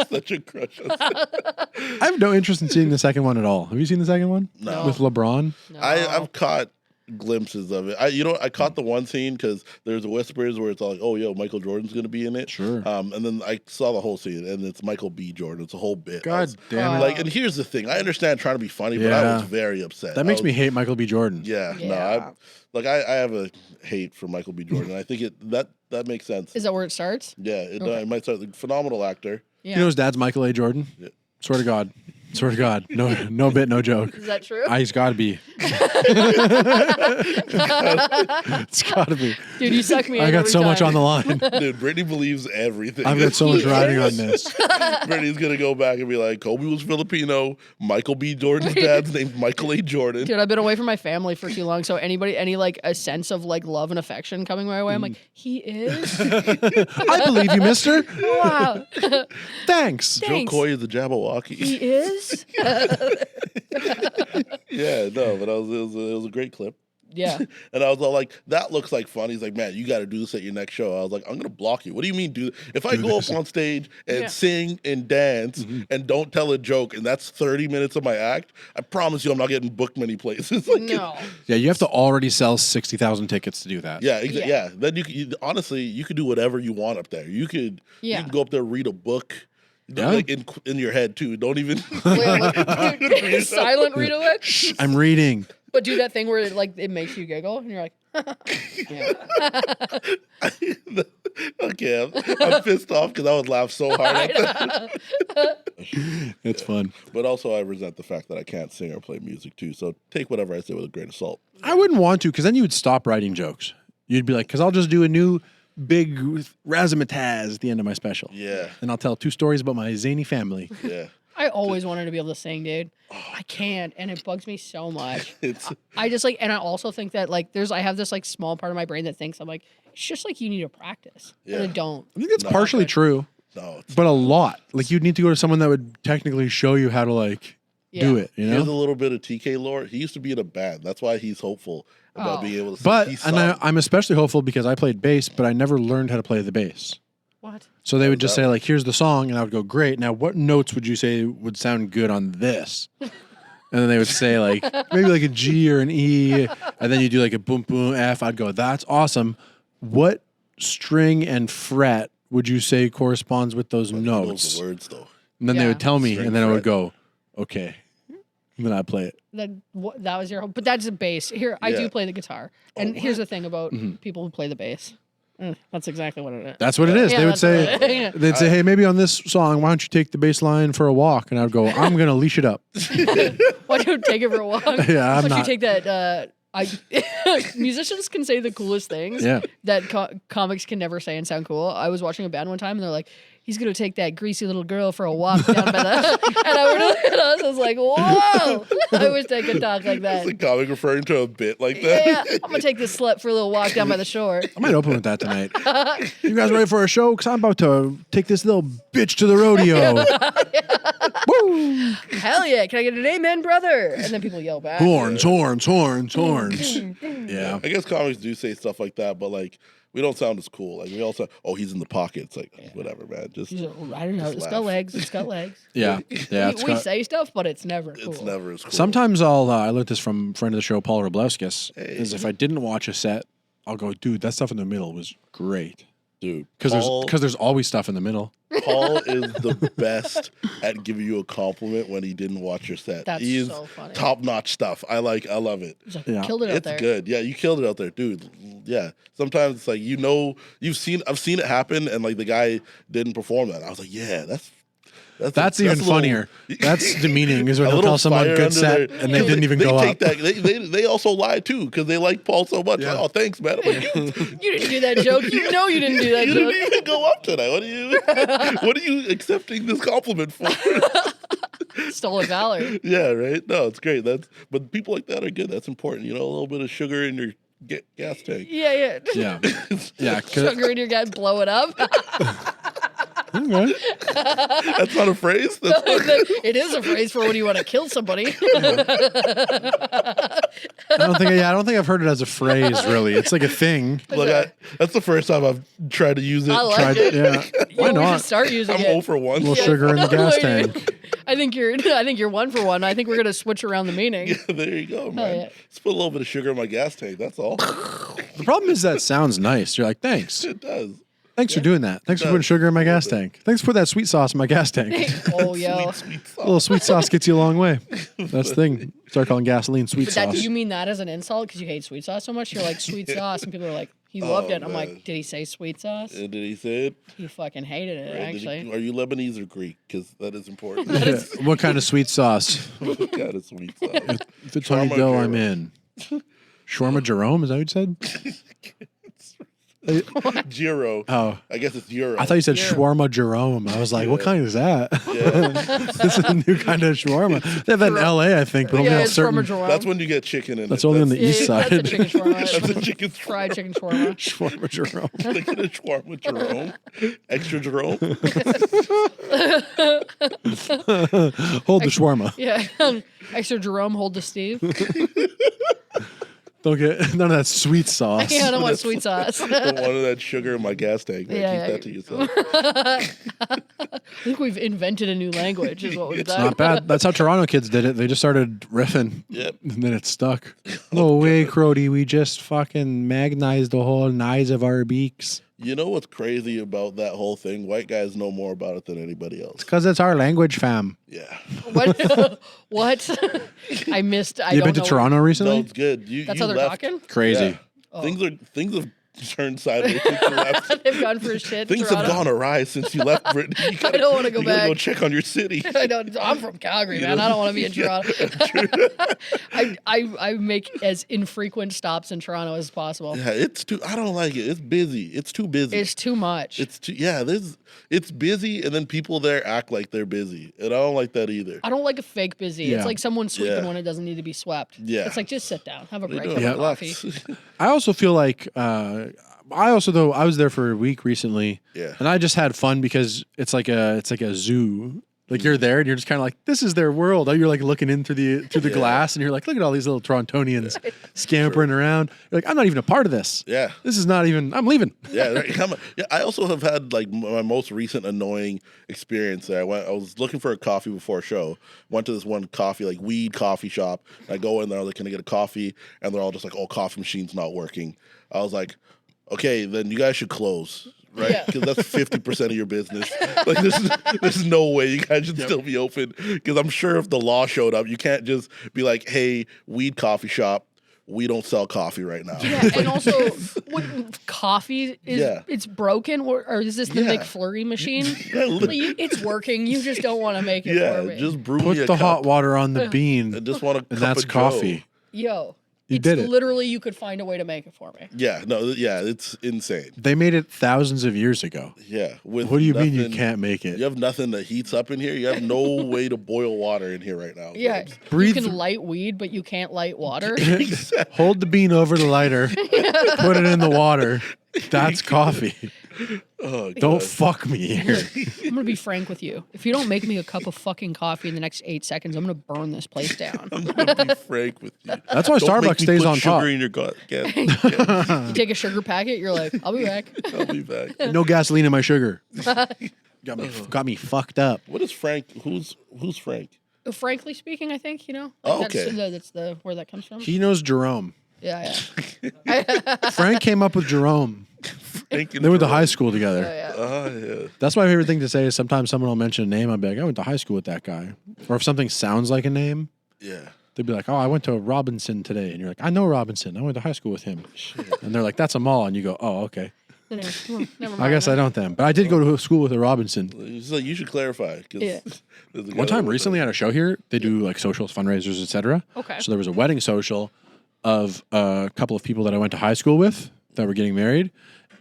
Such a crush. I have no interest in seeing the second one at all. Have you seen the second one? No. With LeBron? No. I've caught glimpses of it. I caught the one scene because there's whispers where it's all like, oh, yo, Michael Jordan's going to be in it. Sure. And then I saw the whole scene, and it's Michael B. Jordan. It's a whole bit. God damn it. Like, and here's the thing. I understand trying to be funny, but I was very upset. That makes me hate Michael B. Jordan. Yeah. Yeah. No, I have a hate for Michael B. Jordan. I think that makes sense. Is that where it starts? Yeah, it might start. Like, phenomenal actor. Yeah. You know his dad's Michael A. Jordan? Yeah. Swear to God. Swear to God. No bit, no joke. Is that true? He's got to be. It's got to be. Dude, you suck me in I got every so much time. on the line. Dude, Brittany believes everything. I've got so much riding on this. Brittany's gonna go back and be like, Kobe was Filipino. Michael B. Jordan's dad's named Michael A. Jordan. Dude, I've been away from my family for too long, so any like a sense of like love and affection coming my way, I'm like, he is? I believe you, mister. Wow. Thanks. Joe Thanks. Coy is a Jabberwocky. He is? Yeah, no, but it was a great clip. Yeah. And I was all like, that looks like fun. He's like, man, you got to do this at your next show. I was like, I'm going to block you. What do you mean do If I go up on stage and Yeah. sing and dance and don't tell a joke and that's 30 minutes of my act, I promise you I'm not getting booked many places. Like, No. Yeah, you have to already sell 60,000 tickets to do that. Yeah, Yeah. yeah. Then honestly, you could do whatever you want up there. You could go up there, read a book. Yeah. Like in your head too. Don't even. Dude, silent read it. Shh, I'm reading. But do that thing where it makes you giggle and you're like, yeah. Okay, I'm pissed off because I would laugh so hard at that. It's fun. But also, I resent the fact that I can't sing or play music too. So take whatever I say with a grain of salt. I wouldn't want to, because then you would stop writing jokes. You'd be like, because I'll just do a new big razzmatazz at the end of my special. Yeah, And I'll tell 2 stories about my zany family. yeah. I always wanted to be able to sing, dude. I can't, and it bugs me so much. It's I just and I also think that I have this small part of my brain that thinks I'm like, it's just like you need to practice, and I Yeah. don't. I think that's partially true, no. It's, but a lot. Like, you'd need to go to someone that would technically show you how to, do it, you here's a know? little bit of TK lore. He used to be in a band. That's why he's hopeful about Oh. being able to. But, he and sung. I'm especially hopeful because I played bass, but I never learned how to play the bass. What? So they would just say, here's the song, and I would go, great. Now, what notes would you say would sound good on this? And then they would say, maybe like a G or an E, and then you do like a boom, boom, F. I'd go, that's awesome. What string and fret would you say corresponds with those He knows notes? the words though. And then they Yeah. would tell me, String and then I would fret. go, okay. And then I'd play it. That was your, but that's a bass. Here, I do Yeah. play the guitar, and here's the thing about Mm-hmm. people who play the bass. That's exactly what it is. That's what it is. Yeah, They would that's say, what it is. they'd say, hey, maybe on this song, why don't you take the bass line for a walk? And I'd go, I'm going to leash it up. Why don't you take it for a walk? Yeah, I'm Why don't not. you take that? Musicians can say the coolest things Yeah. that comics can never say and sound cool. I was watching a band one time and they're like, he's gonna take that greasy little girl for a walk down by the. And I would look at us. I was like, whoa! I wish I could talk like that. It's a comic referring to a bit like that. Yeah, I'm gonna take this slut for a little walk down by the shore. I might open with that tonight. You guys ready for a show? Because I'm about to take this little bitch to the rodeo. Woo! Hell yeah! Can I get an amen, brother? And then people yell back. Horns, horns, horns, horns. Yeah. I guess comics do say stuff like that, but like we don't sound as cool. Like we all say, "Oh, he's in the pocket." It's like whatever, man. Just I don't know. It's got legs. It's got legs. Yeah. Yeah. We say stuff, but it's never cool. it's never as cool. Sometimes I learned this from friend of the show, Paul Roblewskis, is if I didn't watch a set, I'll go, dude, that stuff in the middle was great. Dude, Because there's always stuff in the middle. Paul is the best at giving you a compliment when he didn't watch your set. That's He's so funny. top-notch stuff. I love it. He's like, Yeah. killed it out It's there. good. Yeah, you killed it out there, dude. Yeah. Sometimes it's like I've seen it happen, and like the guy didn't perform that. I was like, yeah, that's Even a little- funny. That's demeaning is when a they'll little tell someone fire good under set their- and they didn't even go take up. That. They also lie too because they like Paul so much. Yeah. Like, oh, thanks, man. I'm like, You didn't do that joke. You know you didn't do that you joke. didn't even go up tonight. What are you accepting this compliment for? Stolen valor. Yeah, right. No, it's great. But people like that are good. That's important. You know, a little bit of sugar in your gas tank. Yeah. Yeah. Yeah. 'cause- Sugar in your gut, blow it up. Okay. That's not a phrase. It is a phrase for when you want to kill somebody. I don't think I've heard it as a phrase really. It's like a thing. Look, that's the first time I've tried to use it. I like it. Yeah. Why We should not? start using I'm it. 0 for 1. A little sugar in the gas tank. I think you're 1 for 1. I think we're gonna switch around the meaning. Yeah, there you go, man. yeah. Just put a little bit of sugar in my gas tank. That's all. The problem is that sounds nice. You're like, thanks. It does. Thanks for doing that. Thanks for putting sugar in my gas tank. Thanks for putting that sweet sauce in my gas tank. Oh yo. Sweet A sauce. little sweet sauce gets you a long way. That's the thing. Start calling gasoline sweet But that, sauce. do you mean that as an insult because you hate sweet sauce so much? You're like sweet sauce, and people are like, he loved it. I'm man. like, did he say sweet sauce? Did he say it? He fucking hated it. Right? Actually, Are you Lebanese or Greek? Because that is important. What kind of sweet sauce? What kind of sweet sauce? If it's honey Shawarma dough, I'm Jerome. in. Shawarma Jerome, is that what you said? Giro. Oh. I guess it's Euro. I thought you said Yeah. shawarma Jerome. I was like, what Yeah. kind is that? Yeah. This is a new kind of shawarma. They have that in LA, I think, but only yeah, on it's from a certain. Jerome. That's when you get chicken in That's it. only on the Yeah, east That's a side. chicken shawarma. That's a chicken Fried chicken shawarma. Shawarma Jerome. Look at a shawarma Jerome. Extra Jerome. Hold the shawarma. Yeah. Extra Jerome, hold the Steve. Don't get none of that sweet sauce. Yeah, I don't want sweet sauce. Don't want that sugar in my gas tank. Man. Yeah, Keep that to yourself. I think we've invented a new language, is what we've done. Not bad. That's how Toronto kids did it. They just started riffing. Yep. And then it stuck. No way, Crody. We just fucking magnized the whole knives of our beaks. You know what's crazy about that whole thing? White guys know more about it than anybody else. Because it's our language, fam. Yeah. What? What? I missed. I You don't been to know. Toronto No, recently? it's good. That's you how they're left. talking? Crazy. Yeah. Things have turned sideways since you left. They've gone for a shit. Things have gone awry since you left Brittany. I don't wanna go You gotta go back. check on your city. I don't. I'm from Calgary, man. know? I don't want to be in Toronto. I make as infrequent stops in Toronto as possible. Yeah, it's too. I don't like it. It's busy. It's too busy. It's too much. It's too. Yeah, it's busy, and then people there act like they're busy, and I don't like that either. I don't like a fake busy. Yeah. It's like someone sweeping Yeah. when it doesn't need to be swept. Yeah. It's like just sit down, have a What are break, you have doing? a Relax. coffee. I also feel like I was there for a week recently. Yeah. And I just had fun because it's like a zoo. Like you're there and you're just kind of like, this is their world. You're like looking in through the glass and you're like, look at all these little Torontonians scampering around. You're like, I'm not even a part of this. Yeah. This is not even. I'm leaving. Yeah, right. Yeah, I also have had like my most recent annoying experience there. I was looking for a coffee before a show. Went to this one coffee, like weed coffee shop. I go in there, I'm like, can I get a coffee? And they're all just like, oh, coffee machine's not working. I was like, okay, then you guys should close. Right, Yeah. because that's 50% of your business. Like, there's no way you guys should still be open. Because I'm sure if the law showed up, you can't just be like, "Hey, weed coffee shop, we don't sell coffee right now." Yeah, and also, what, coffee is Yeah. it's broken, or is this the Yeah. McFlurry machine? Yeah, Like, it's working. You just don't want to make it for Yeah, me. just brew Put me a the cup hot water on the bean, and just want a and cup that's of coffee. Yo, did it. Literally, you could find a way to make it for me. Yeah, no, yeah, it's insane. They made it thousands of years ago. Yeah. What do you mean you can't make it? You have nothing that heats up in here. You have no way to boil water in here right now. Yeah, Breathe you can light weed, but you can't light water. Hold the bean over the lighter, put it in the water. That's coffee. Oh, Don't fuck me here. I'm gonna be frank with you. If you don't make me a cup of fucking coffee in the next 8 seconds, I'm gonna burn this place down. I'm gonna be frank with you. That's why Don't make Starbucks me stays put on top. sugar in your gut. Again. You take a sugar packet, you're like, I'll be back. I'll be back. No gasoline in my sugar. Got me fucked up. What is Frank? Who's Frank? Frankly speaking, I think Oh, okay. That's where that comes from. He knows Jerome. Yeah. Frank came up with Jerome. Frank and They went to Jerome. high school together. Yeah. Oh yeah. That's my favorite thing to say is sometimes someone will mention a name. I'll be like, I went to high school with that guy. Or if something sounds like a name, Yeah. they'd be like, oh, I went to Robinson today. And you're like, I know Robinson. I went to high school with him. And they're like, that's a mall. And you go, oh, okay. Never mind. I guess I don't then. But I did go to school with a Robinson. It's like you should clarify. 'Cause Yeah. there's a guy One time that- recently at a show here, they do like socials, fundraisers, etc. Okay. So there was a wedding social of a couple of people that I went to high school with that were getting married.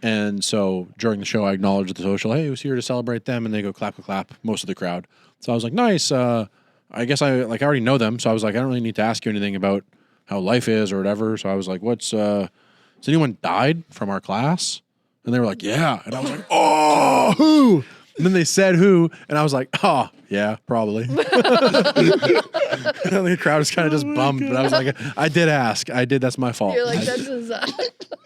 And so during the show, I acknowledged the social, hey, who's here to celebrate them? And they go clap, clap, clap, most of the crowd. So I was like, nice. I guess I already know them. So I was like, I don't really need to ask you anything about how life is or whatever. So I was like, has anyone died from our class? And they were like, yeah. And I was like, oh, who? And then they said who, and I was like, oh, yeah, probably. And the crowd was kind of just bummed, but I was like, I did ask. That's my fault. You're like, that's his.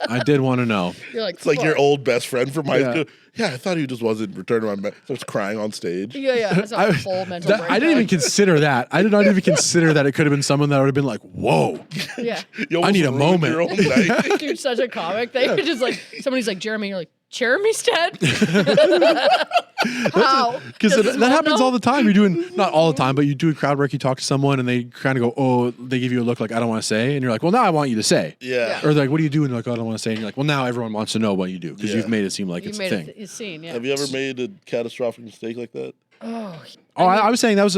I did want to know. You're like, It's like your fuck. old best friend from high Yeah. school. Yeah, I thought he just wasn't returning my message. Starts crying on stage. Yeah. That's a full mental breakdown. I didn't even consider that. I did not even consider that it could have been someone that would have been like, whoa. Yeah. You almost I need a ruined moment. Your own night. Dude, such a comic. They were just like, somebody's like, Jeremy. You're like, Jeremy's dead? How? Because that happens all the time. You're doing, not all the time, but you do a crowd work, you talk to someone, and they kind of go, oh, they give you a look like, I don't want to say. And you're like, well, now I want you to say. Yeah. Or they're like, what do you do? And you're like, oh, I don't want to say. And you're like, well, now everyone wants to know what you do because Yeah. you've made it seem like You it's a made thing. it scene, yeah. Have you ever made a catastrophic mistake like that? Oh, Oh, I was saying that was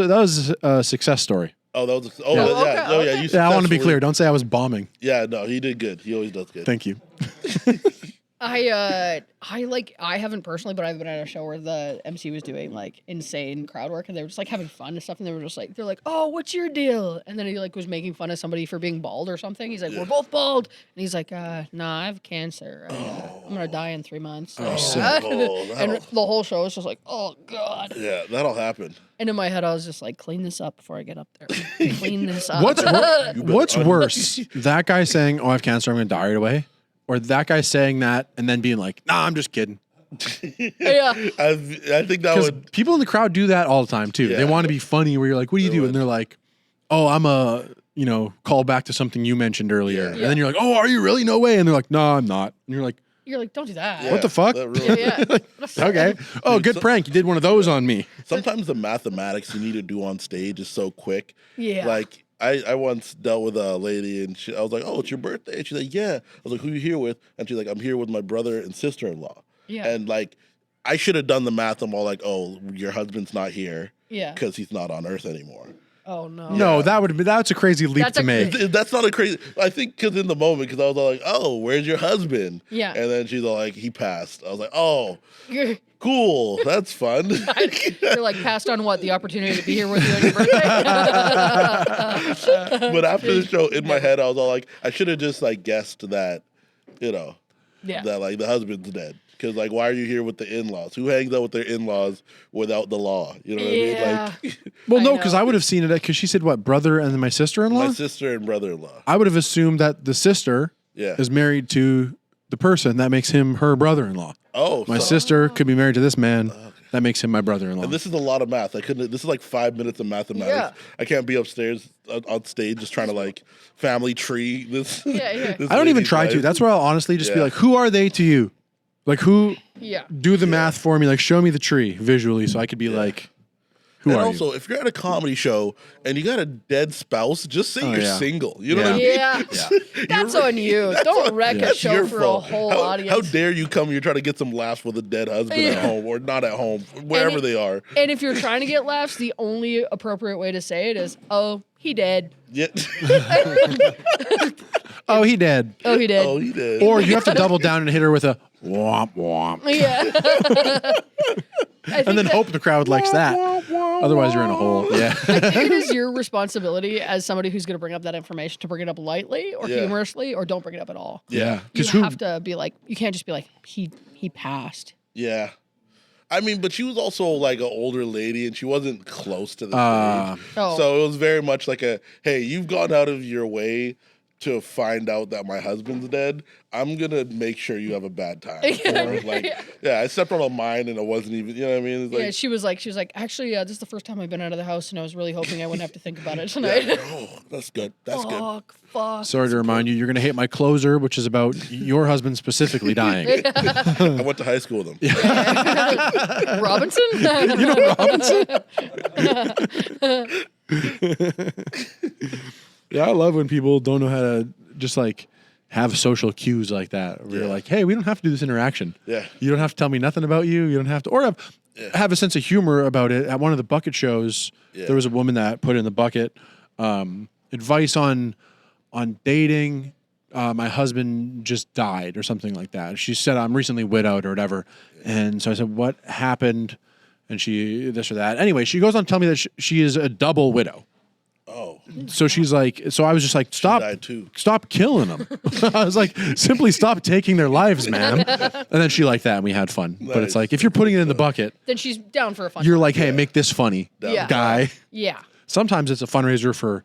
a success story. Oh, that was. Yeah. Oh, yeah. Okay, Oh, yeah. okay. You Yeah, I want to be successfully- clear. Don't say I was bombing. Yeah, no, he did good. He always does good. Thank you. I haven't personally, but I've been at a show where the MC was doing like insane crowd work, and they were just like having fun and stuff, and they were just like, they're like, oh, what's your deal? And then he like was making fun of somebody for being bald or something. He's like, we're both bald, and he's like, nah, I have cancer. I'm gonna die in 3 months. sick. Oh, and that'll- the whole show was just like, oh god. Yeah, that'll happen. And in my head, I was just like, clean this up before I get up there. Clean this up. What's worse? That guy saying, oh, I have cancer, I'm going to die right away? Or that guy saying that and then being like, nah, I'm just kidding. Yeah. I think that Because would. people in the crowd do that all the time too. Yeah. They want to be funny where you're like, what do you do? And they're like, oh, I'm a, call back to something you mentioned earlier. Yeah. And then you're like, oh, are you really? No way. And they're like, no, I'm not. And you're like, You're like, don't do that. Yeah, what the fuck? that really- Yeah. okay. Oh, good prank. You did one of those on me. Sometimes the mathematics you need to do on stage is so quick. Yeah. Like I once dealt with a lady and I was like, oh, it's your birthday. And she's like, yeah. I was like, who are you here with? And she's like, I'm here with my brother and sister-in-law. Yeah. And like, I should have done the math. I'm all like, oh, your husband's not here Yeah. because he's not on Earth anymore. Oh no. No, that's a crazy leap That's to a make. That's not a crazy. I think because in the moment, because I was all like, oh, where's your husband? Yeah. And then she's all like, he passed. I was like, oh, You're cool. That's fun. like passed on what? The opportunity to be here with you on your birthday? But after the show, in my head, I was all like, I should have just like guessed that, Yeah. that like the husband's dead. Because like, why are you here with the in-laws? Who hangs out with their in-laws without the law? You know what I mean? Like Well, I no, know. because I would have seen it because she said what, brother and then my sister-in-law? my sister and brother-in-law. I would have assumed that the sister Yeah. is married to the person that makes him her brother-in-law. Oh, My so- sister could be married to this man that makes him my brother-in-law. And this is a lot of math. I couldn't. This is like 5 minutes of mathematics. Yeah. I can't be upstairs on stage just trying to like family tree this. Yeah. this I don't even lady's try life. to. That's where I'll honestly just be Yeah. like, who are they to you? Like, who Yeah. do the math for me? Like, show me the tree visually so I could be like, who And are also, you? if you're at a comedy show and you got a dead spouse, just say you're yeah. single. You know what I mean? Yeah. That's on you. Don't wreck a That's show your for fault. a whole how, audience. How dare you come? You're trying to get some laughs with a dead husband at Yeah. home or not at home, wherever it- they are. And if you're trying to get laughs, the only appropriate way to say it is, oh, he dead. Yeah. Oh, he did. Oh, he did. Oh, he did. Or you have to double down and hit her with a womp womp. Yeah. And then hope the crowd likes that. Otherwise, you're in a hole. Yeah. I think it is your responsibility as somebody who's going to bring up that information to bring it up lightly or humorously, or don't bring it up at all. Yeah. You have to be like, you can't just be like, he passed. Yeah. I mean, but she was also like an older lady and she wasn't close to the stage. Oh. So it was very much like a, hey, you've gone out of your way to find out that my husband's dead. I'm going to make sure you have a bad time. Or like, I stepped on a mine and it wasn't even, you know what I mean? It's like, Yeah, she was like, actually, this is the first time I've been out of the house and I was really hoping I wouldn't have to think about it tonight. oh, that's good. That's good. Fuck. Sorry to remind you, you're going to hate my closer, which is about your husband specifically dying. I went to high school with him. Robinson? You know Robinson? Yeah, I love when people don't know how to just like have social cues like that. Where you're like, hey, we don't have to do this interaction. Yeah. You don't have to tell me nothing about you. You don't have to, or have a sense of humor about it. At one of the bucket shows, there was a woman that put in the bucket advice on dating. My husband just died or something like that. She said, I'm recently widowed or whatever. And so I said, what happened? And she, this or that. Anyway, she goes on to tell me that she is a double widow. Oh. So she's like, so I was just like, stop killing them. I was like, simply stop taking their lives, ma'am. And then she liked that and we had fun. Nice. But it's like, if you're putting it in the bucket, then she's down for a fun. You're like, hey, make this funny, guy. Yeah. Sometimes it's a fundraiser for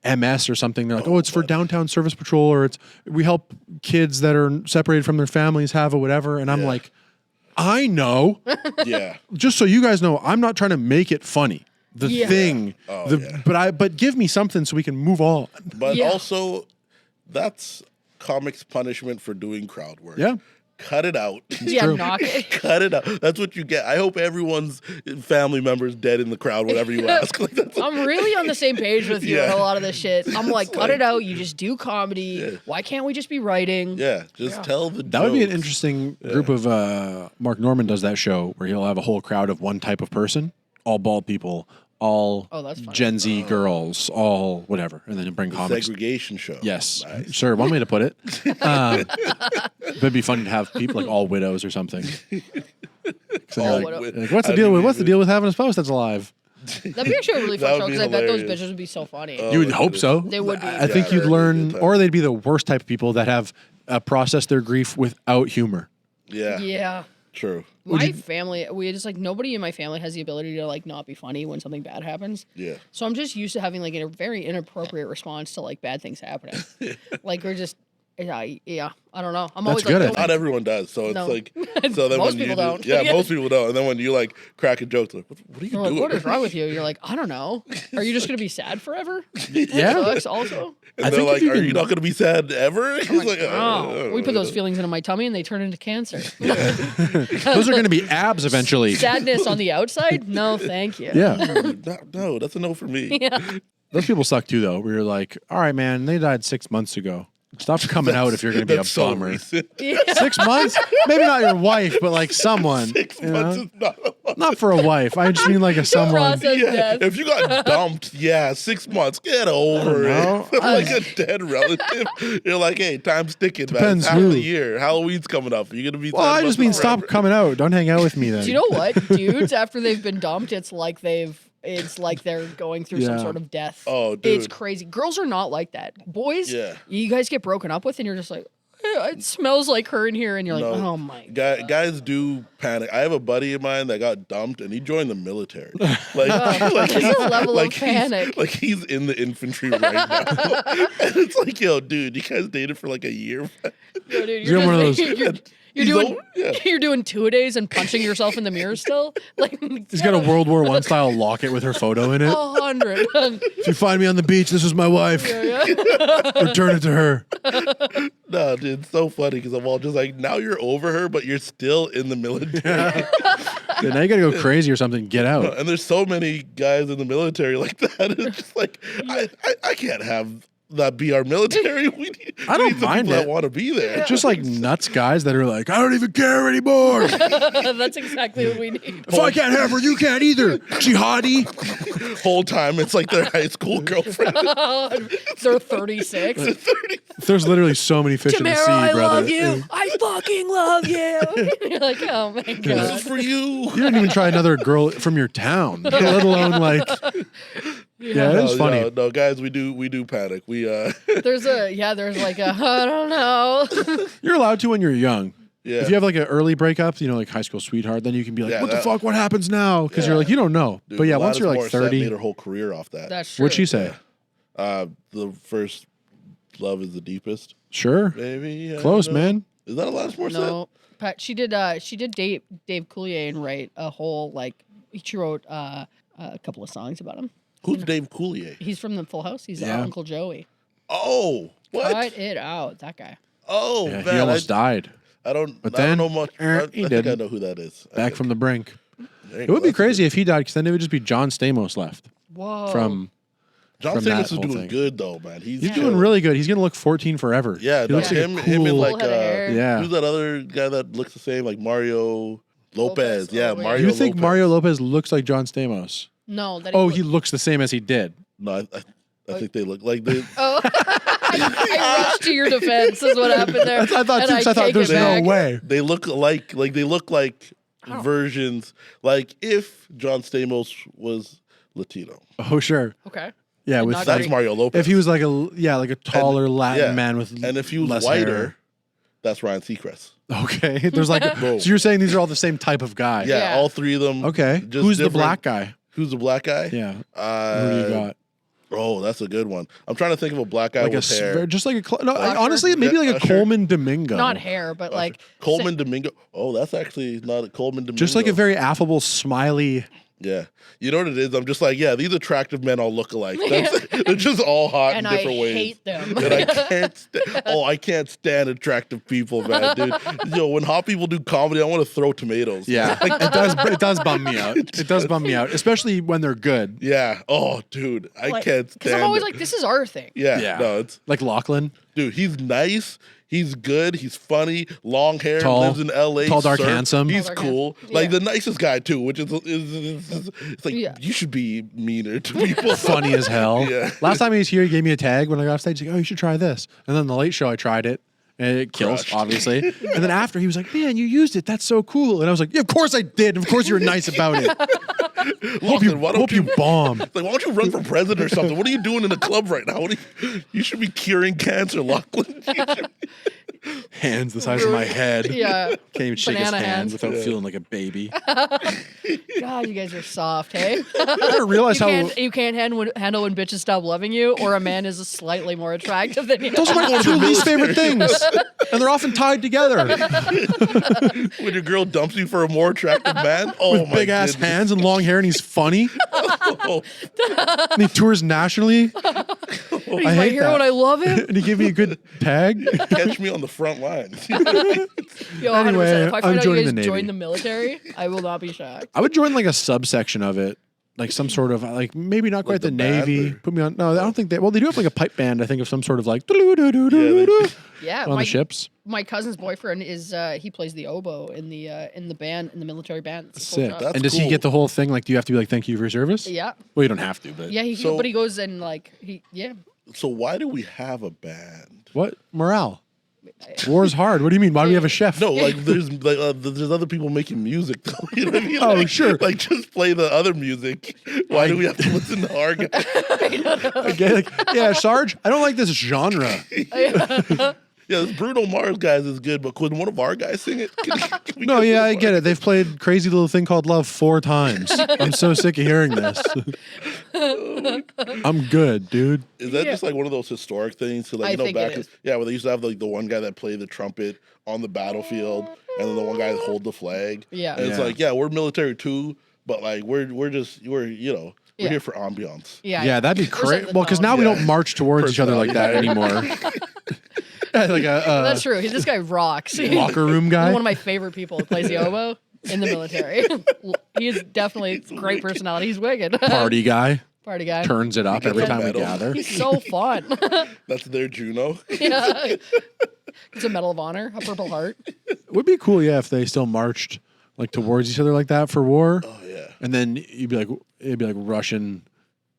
MS or something. They're like, it's for Downtown Service Patrol, or we help kids that are separated from their families have a whatever. And I'm like, I know. Yeah. Just so you guys know, I'm not trying to make it funny. The thing, but give me something so we can move on. But also, that's comics' punishment for doing crowd work. Yeah, cut it out. Knock it. Cut it out. That's what you get. I hope everyone's family member's dead in the crowd. Whatever you ask. Like, I'm really on the same page with you on a lot of this shit. I'm like, cut it out. You just do comedy. Yeah. Why can't we just be writing? Yeah, just tell the. That would be an interesting group of. Mark Norman does that show where he'll have a whole crowd of one type of person, all bald people. All Gen Z girls, all whatever, and then you bring comics. Segregation show. Yes, nice. Sure. One way to put it. But it'd be fun to have people like all widows or something. So like, what's the deal with having a spouse that's alive? That'd be actually a really fun show because I bet those bitches would be so funny. You would hope so. They would be. I think you'd learn, or they'd be the worst type of people that have processed their grief without humor. Yeah. Yeah. True. My family, we just like nobody in my family has the ability to like not be funny when something bad happens. Yeah. So I'm just used to having like a very inappropriate response to like bad things happening. Like we're just, I don't know. I'm That's always good. like, not everyone does. So it's like, so then most when people don't. Yeah, most people don't. And then when you like crack a joke, like, what are you doing? Like, what is wrong with you? You're like, I don't know. Are you just gonna be sad forever? Yeah. Sucks also. And they're like, are you not going to be sad ever? He's like, we put those feelings into my tummy and they turn into cancer. Those are going to be abs eventually. Sadness on the outside? No, thank you. Yeah. No, that's a no for me. Yeah. Those people suck too, though. Where you're like, all right, man, they died 6 months ago. Stop coming out if you're going to be a bummer. Yeah. 6 months? Maybe not your wife, but like someone. 6 months is not for a wife. I just mean like a someone. Death. If you got dumped, 6 months, get over it. Like a dead relative. You're like, hey, time's ticking, man. Depends It's half who. the year. Halloween's coming up. You're going to be Well, I just mean forever. stop coming out. Don't hang out with me then. Do you know what? Dudes, after they've been dumped, it's like they're going through some sort of death. Oh, dude. It's crazy. Girls are not like that. Boys, you guys get broken up with and you're just like, it smells like her in here. And you're like, oh my God. Guys do panic. I have a buddy of mine that got dumped and he joined the military. Like, There's a level of panic. He's in the infantry right now. And it's like, yo, dude, you guys dated for like a year. Yo, dude, You're one of those. You're doing 2-a-days and punching yourself in the mirror still. Like He's got a World War I style locket with her photo in it. 100. If you find me on the beach, this was my wife. Return it to her. No, dude, it's so funny because I'm all just like, now you're over her, but you're still in the military. Yeah, now you gotta go crazy or something. Get out. And there's so many guys in the military like that. It's just like, I can't have that be our military. We need, I don't we need some mind people it. that want to be there. Just like nuts guys that are like, I don't even care anymore. That's exactly what we need. If I can't have her, you can't either. Jihadi. Whole time it's like their high school girlfriend. They're 36. There's literally so many fish in the sea, Tamara, I brother. love you. I fucking love you. You're like, oh my This god. is for you. You didn't even try another girl from your town, let alone like. Yeah, it's funny. No, guys, we do panic. We There's like a I don't know. You're allowed to when you're young. yeah. If you have like an early breakup, like high school sweetheart, then you can be like, Yeah, what the that- fuck? What happens now? Because you're like, you don't know. Dude, But yeah, once Alanis you're like Morissette 30. made her whole career off that. That's true. What'd she say? The first love is the deepest. Sure. Maybe Close, I don't know. man. Is that Alanis Morissette? No, Pat. She did Dave Coulier and write a whole she wrote a couple of songs about him. Who's Dave Coulier? He's from the Full House. He's Yeah. Uncle Joey. Oh, what? Cut it out, that guy. Oh, Yeah, man, he almost died. I don't. But I then, don't know much. he I think I didn't. know who that is. Back from the brink. There you It go. would be That's crazy if he died, because then it would just be John Stamos left Whoa. from. John from that Stamos is whole doing thing. good though, man. He's He's chilling. doing really good. He's gonna look 14 forever. Yeah, he no, looks like a him cool. and like Full head of hair. Yeah. who's that other guy that looks the same, like Mario Lopez? Lopez. Yeah, Oh, wait. Mario. You think Lopez. Mario Lopez looks like John Stamos? No, that Oh, he looks the same as he did. No, I think they look like they. Oh, I rushed to your defense. Is what happened there. I thought And too, 'cause I thought take there's it no back. way. They look like they look like versions. Like if John Stamos was Latino, Oh, sure. Okay. Yeah, And with not that's Greek. Mario Lopez. if he was like a taller Latin yeah. man with and if he was less whiter, hair. that's Ryan Seacrest. Okay, there's like Boom. so you're saying these are all the same type of guy. Yeah, Yeah. all three of them. Okay. just Who's the different- black guy? Who's the black guy? Yeah. Uh, Who do you got? Oh, that's a good one. I'm trying to think of a black guy Like with hair. just like a no, Usher? honestly maybe like a Usher? Coleman Domingo. Not hair, but like Coleman Domingo. Oh, that's actually not a Coleman Domingo. Just like a very affable, smiley. Yeah. You know what it is? I'm just like, yeah, these attractive men all look alike. They're just all hot and in I different ways. hate them. And I can't I can't stand attractive people, man, dude. When hot people do comedy, I want to throw tomatoes. Yeah, it does bum me out. It does bum me out, especially when they're good. Yeah. Oh, dude. I Like, can't stand Because I'm always it. like, this is our thing. Yeah. No, it's Like Lachlan, dude, he's nice. He's good. He's funny. Long hair. Tall. Lives in L.A. Tall, dark, surf. handsome. He's Tall, dark, cool. handsome. Like Yeah. the nicest guy too. Which is it's like Yeah. you should be meaner to people. funny as hell. Yeah. Last time he was here, he gave me a tag when I got off stage. He's like, "Oh, you should try this." And then the late show, I tried it. And it kills, Crushed. obviously. And then after, he was like, "Man, you used it. That's so cool." And I was like, "Yeah, of course I did. Of course you were nice about it. Lachlan, why don't Hope you bomb." Like, why don't you run for president or something? What are you doing in the club right now? You should be curing cancer, Lachlan. Hands the size of my head. Yeah. Can't even shake his Banana hand hands. without feeling like a baby. God, you guys are soft, hey? I didn't realize You can't handle when bitches stop loving you, or a man is slightly more attractive than you. those are my two least favorite things. And they're often tied together. When your girl dumps you for a more attractive man, oh With my big ass goodness. hands and long hair, and he's funny. Oh, And he tours nationally. He's I my hate hero that. and I love him. And he gave me a good tag. catch me on the front lines. Yo, 100%. Anyway, If I I'm find out you joining guys the Navy. join the military, I will not be shocked. I would join like a subsection of it. Like some sort of like maybe not quite the the band, Navy. or- Put me on. No, I don't think they. Well, they do have like a pipe band. I think of some sort of like doo-doo-doo-doo-doo-doo Yeah, on the ships. my cousin's boyfriend is he plays the oboe in the band in the military band. It's a cool Sick. job. That's And does he cool. get the whole thing? Like, do you have to be like, thank you for your service? Yeah, Well, you don't have to, but yeah. So- But he goes and like So why do we have a band? what morale? War's hard. What do you mean? Why do we have a chef? No, like there's other people making music though. You know what I mean? Oh, Like, sure. Like just play the other music. Why do we have to listen to our guy? Okay, like, yeah, Sarge. I don't like this genre. Yeah, this Bruno Mars guys is good, but could one of our guys sing it? Can we No, get yeah, one I of get our- it. They've played Crazy Little Thing Called Love 4 times. I'm so sick of hearing this. I'm good, dude. Is that Yeah. just like one of those historic things? So like I you know think back it in, is. yeah, where they used to have like the one guy that played the trumpet on the battlefield, and then the one guy that hold the flag. Yeah. and it's Yeah. like we're military too, but like we're we're Yeah. here for ambiance. Yeah, that'd be Or set great. the Well, because now tone. we Yeah. don't march towards each other like that anymore. Like That's a true. This guy rocks. locker room guy. One of my favorite people that plays the oboe in the military. He is definitely a great personality. He's wicked. Party guy. Party guy. turns it up every time we medal. gather. He's so fun. That's their Juno. Yeah. It's a Medal of Honor, a Purple Heart. It would be cool, yeah, if they still marched like towards each other like that for war. Oh yeah. And then it'd be like Russian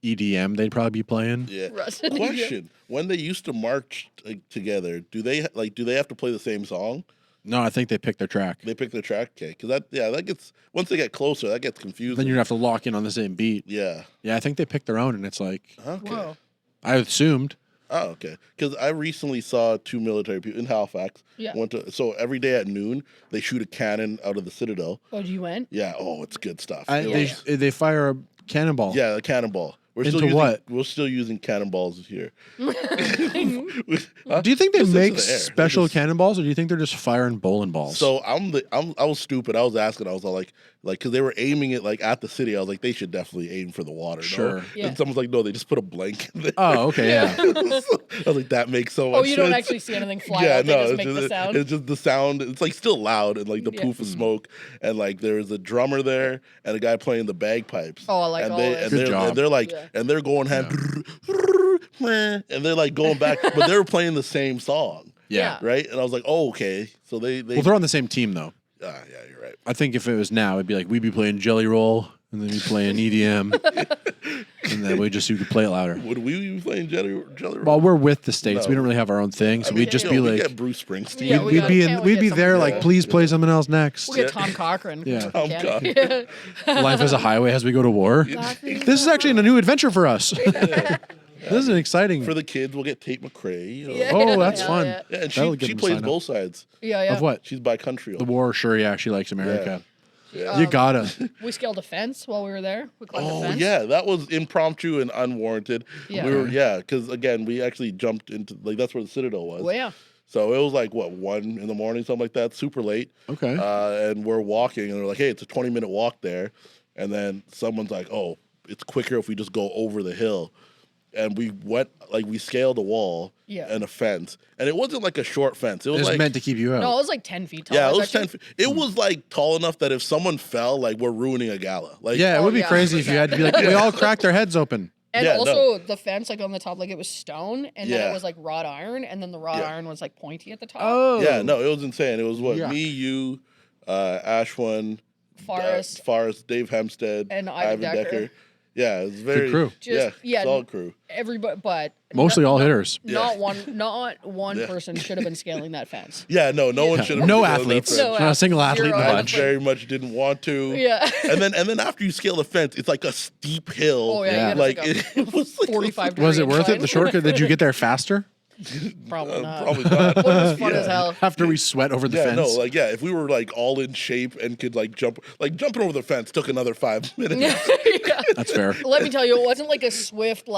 EDM they'd probably be playing. Yeah. Russian Question: when they used to march together, do they have to play the same song? No, I think they pick their track. They pick their track, okay? Because that gets once they get closer, that gets confusing. Then you'd have to lock in on the same beat. Yeah. Yeah, I think they pick their own, and it's like Okay. Whoa. I assumed. Oh, okay. Because I recently saw 2 military people in Halifax. Yeah. So every day at noon they shoot a cannon out of the Citadel. Oh, you went? Yeah. Oh, it's good stuff. They fire a cannonball. Yeah, the cannonball. We're Into still using, what? We're still using cannonballs here. Do you think they Just into make the air. special They just- cannonballs, or do you think they're just firing bowling balls? So I was stupid. I was asking. I was all like, because they were aiming it like at the city. I was like, they should definitely aim for the water. Sure. No? Yeah. And someone's like, no, they just put a blank in there. Oh, okay, yeah. I was like, that makes so much Oh, you don't sense. actually see anything fly Yeah, out. They no, just it's make the sound. It's just the sound. It's like still loud and like the Yeah. poof of smoke and like there's a drummer there and a guy playing the bagpipes. Oh, I like and all they this. and Good they're job. and they're like Yeah. and they're going hand and they're like going back, but they were playing the same song, Yeah. right? And I was like, oh, okay. So they Well, they're on the same team, though. yeah, you're right. I think if it was now, it'd be like we'd be playing Jelly Roll, and then we'd playing EDM, and then you could play it louder. Would we be playing Jelly Roll? Well, we're with the states. No. We don't really have our own thing, so I mean, we'd just you be know, we like, get Bruce Springsteen. Yeah, we we'd got- be can't we we'd get be there someone- like, please play something else next. We'll get Tom Cochran. Yeah. Tom Can- Cochran. Life is a highway as we go to war. This is actually a new adventure for us. This is an exciting. For the kids, we'll get Tate McRae. You know. Yeah. Oh, that's Yeah, fun. yeah. Yeah, and That'll she get them plays signed up. both sides. Yeah. Of what? She's bicultural. The war, sure, yeah, she likes America. Yeah. You gotta. We scaled a fence while we were there. We climbed a Oh fence. yeah, that was impromptu and unwarranted. Yeah. Because again, we actually jumped into that's where the Citadel was. Well, yeah. So it was like 1 in the morning, something like that, super late. Okay. And we're walking, and we're like, hey, it's a 20-minute walk there, and then someone's like, oh, it's quicker if we just go over the hill. And we went we scaled a wall and a fence, and it wasn't like a short fence. It was It's like meant to keep you out. No, it was like 10 feet tall. yeah, it was actually- 10 feet. It was like tall enough that if someone fell, we're ruining a gala. Like Yeah, it Oh, would be yeah, crazy if you had to be like, we all cracked our heads open. And Yeah, also the fence, on the top, it was stone, and then Yeah. it was wrought iron, and then the wrought Yeah. iron was pointy at the top. Oh. Yeah, no, it was insane. It was Yuck. me, you, Ashwin, Forrest, Dave Hempstead, and Ivan Decker. Yeah, it was very crew. solid crew. Everybody, but Mostly all hitters. not one Yeah. person should have been scaling that fence. Yeah, no one should have. No athletes. No Not a single athlete in the Zero. I bunch. very much didn't want to. Yeah. and then after you scale the fence, it's like a steep hill. Oh yeah, Yeah. you Like gotta take it was like 45 Was it degree worth it? incline. The shortcut? Did you get there faster Probably not. probably not. But it was fun Yeah. as hell. after we sweat over the Yeah, fence? no, if we were all in shape and could jump, jumping over the fence took another 5 minutes. Yeah. That's fair. Let me tell you, it wasn't like a swift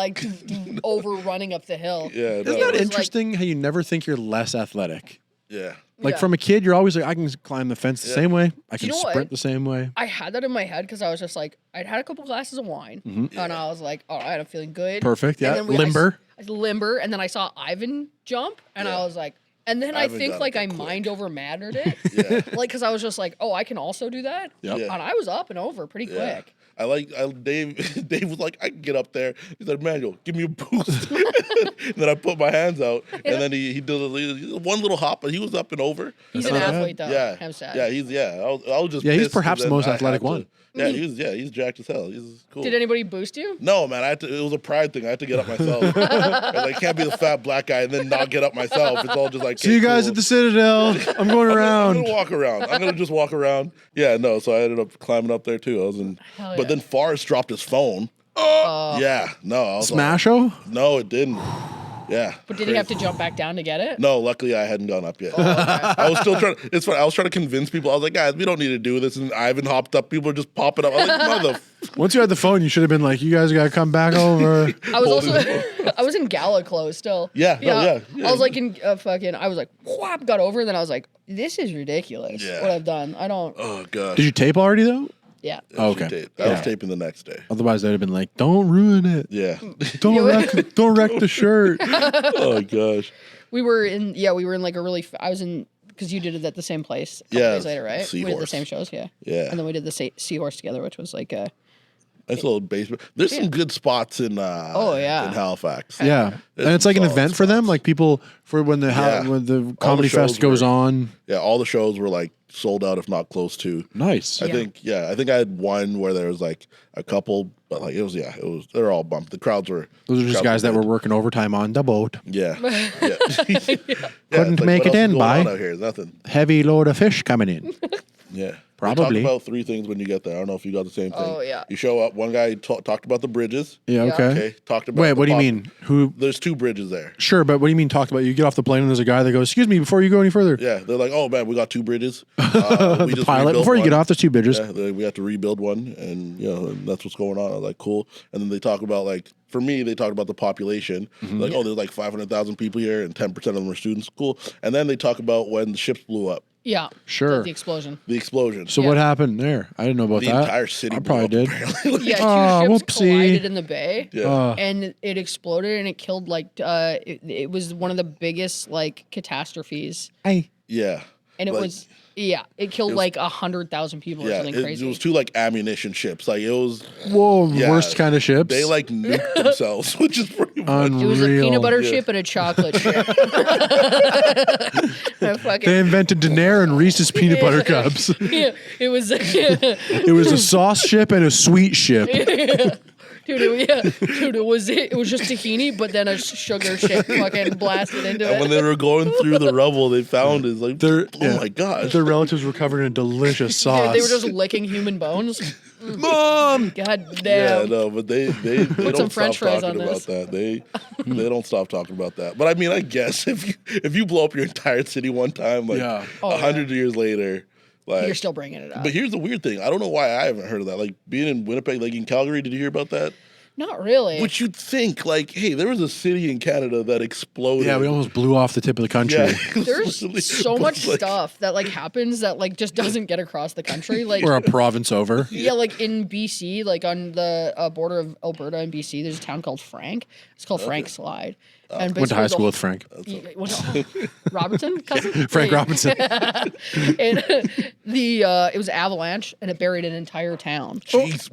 over running up the hill. Yeah, Isn't no, that was interesting how you never think you're less athletic? yeah. Like Yeah. from a kid, you're always like, I can climb the fence the Yeah. same way. I can you know what? sprint the same way. I had that in my head because I was just I'd had a couple glasses of wine, and I was like, all right, I'm feeling good. Perfect. And Yeah. then Limber. I limber, and then I saw Ivan jump, and I Yeah. was like, and then Ivan I think got it I quick. mind over mattered it, Yeah. because I was just oh, I can also do that, Yep. Yeah. and I was up and over pretty Yeah. quick. Dave Dave was like, I can get up there. He said, Emmanuel, give me a boost. And then I put my hands out, and then he did one little hop, but he was up and over. He's That's an not bad. athlete, though. Yeah, Hempstead. yeah, I was just. Yeah, he's pissed 'cause perhaps the then most I athletic had to- one. Yeah, he's jacked as hell. He's cool. Did anybody boost you? No, man, it was a pride thing. I had to get up myself. I can't be the fat black guy and then not get up myself. It's all just like, See you guys at the Citadel. I'm going I'm around. gonna walk around. I'm gonna just walk around. Yeah, no. So I ended up climbing up there too. Hell But yeah. then Forrest dropped his phone. Yeah, no. I was like, Smash-o? no, it didn't. Yeah. But did he have to jump back down to get it? No, luckily I hadn't gone up yet. Oh, okay. I was still trying. It's funny. I was trying to convince people. I was like, guys, we don't need to do this. And Ivan hopped up. People were just popping up. I was like, mother. Once you had the phone, you should have been like, you guys got to come back over. I was also I was in gala clothes still. Yeah, no, yeah. I was in I was whop, got over, and then I was like, this is ridiculous. Yeah. What I've done. I don't. Oh gosh. Did you tape already, though? Yeah. Oh, okay. I was Yeah. taping the next day. Otherwise, they'd have been like, don't ruin it. Yeah. Don't wreck the shirt. Oh gosh. We were in a really. I was in because you did it at the same place. A couple Yeah, days later, right? We did the Seahorse. same shows, yeah. Yeah. And then we did the Seahorse together, which was Nice little basement. There's some good spots in in Halifax. Yeah, and it's like an event for them, like people for when the comedy fest goes on. Yeah, all the shows were like sold out, if not close to. Nice. I think I had one where there was like a couple, but like it was they're all bumped. The crowds were. Those are just guys that were working overtime on the boat. Yeah. Couldn't make it in by. Out here? Nothing. Heavy load of fish coming in. Yeah. Probably. They talk about 3 things when you get there. I don't know if you got the same thing. Oh, yeah. You show up. One guy talked about the bridges. Yeah, okay. Okay. Talked about. Wait, what do you mean? Who? There's 2 bridges there. Sure, but what do you mean talked about? You get off the plane and there's a guy that goes, "Excuse me, before you go any further." Yeah, they're like, "Oh man, we got 2 bridges." The pilot, before you get off, there's 2 bridges. Yeah, we have to rebuild one, and that's what's going on. I was like, cool. And then they talk about like, for me, they talk about the population. Like, oh, there's like 500,000 people here, and 10% of them are students. Cool. And then they talk about when the ships blew up. Yeah. Sure. The explosion. The explosion. So what happened there? I didn't know about that. The entire city. I probably did. Yeah, 2 ships collided in the bay. Yeah. And it exploded and it killed like it was one of the biggest like catastrophes. Yeah. And it was it killed like 100,000 people or something crazy. It was 2 like ammunition ships. Like it was worst kind of ships. They like nuked themselves, which is pretty much. It was a peanut butter ship and a chocolate ship. They invented Daenerys and Reese's peanut butter cups. Yeah, it was. It was a sauce ship and a sweet ship. Dude, it was just tahini, but then a sugar ship fucking blasted into it. And when they were going through the rubble, they found is like, my gosh. Their relatives were covered in a delicious sauce. Dude, they were just licking human bones. Mom! God damn. Yeah, no, but they Put some don't French stop fries talking on about this. that. They don't stop talking about that. But I mean, I guess if you blow up your entire city one time, like 100 years later, like you're still bringing it up. But here's the weird thing. I don't know why I haven't heard of that. Like being in Winnipeg, like in Calgary, did you hear about that? Not really. Which you'd think, like, hey, there was a city in Canada that exploded. Yeah, we almost blew off the tip of the country. Yeah, there's so much stuff that like happens that like just doesn't get across the country. Like we're a province over. Yeah, like in BC, like on the border of Alberta and BC, there's a town called Frank. It's called Frank Slide. And went to high school with Frank. Robinson, cousin? Frank Robinson. And it was avalanche and it buried an entire town. Jeez.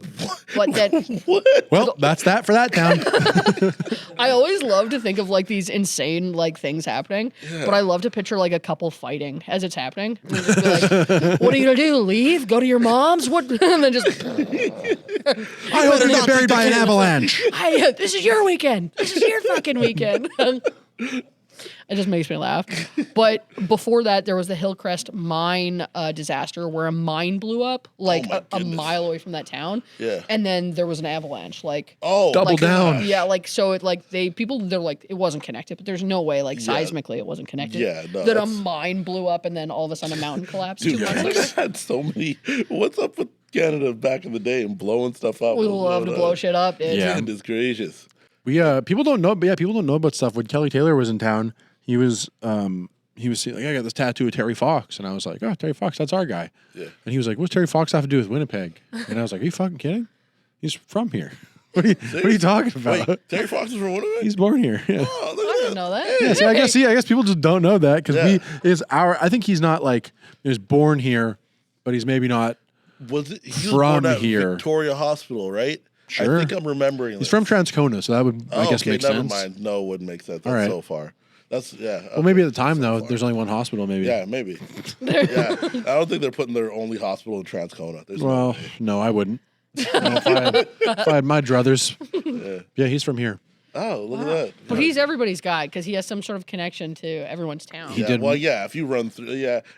But then What? Well, that's that for that town. I always love to think of like these insane like things happening, but I love to picture like a couple fighting as it's happening. And just be like, what are you gonna do? Leave? Go to your mom's? What? And then just I hope they're not buried by an avalanche. This is your weekend. This is your fucking weekend. It just makes me laugh. But before that, there was the Hillcrest mine disaster where a mine blew up like a mile away from that town. Yeah. And then there was an avalanche. Like double down. Yeah, like so it like they're like it wasn't connected, but there's no way like seismically it wasn't connected. Yeah, no, that a mine blew up and then all of a sudden a mountain collapsed. Dude, 2 months I later. had so many. What's up with Canada back in the day and blowing stuff up? We love to blow shit up, dude. Yeah. Goodness gracious. We people don't know, but people don't know about stuff. When Kelly Taylor was in town, he was like, I got this tattoo of Terry Fox, and I was like, oh, Terry Fox, that's our guy. Yeah. And he was like, what's Terry Fox have to do with Winnipeg? And I was like, are you fucking kidding? He's from here. What are you talking about? Wait, Terry Fox is from Winnipeg? He's born here. Yeah. Oh, look I at didn't know that. Yeah, so I guess people just don't know that because I think he's not like he was born here, but he's maybe not he was from born at here. Victoria Hospital, right? Sure. I think I'm remembering. He's from Transcona, so that would I guess make never sense. Mind. No, it wouldn't make sense. That's right. so far. That's Well, maybe at the time though, there's only one hospital. Maybe. Yeah, maybe. Yeah, I don't think they're putting their only hospital in Transcona. There's Well, no, I wouldn't. If I had my druthers. Yeah, he's from here. Oh, look at that. But he's everybody's guy because he has some sort of connection to everyone's town. He Yeah, did. well, yeah, if you run through,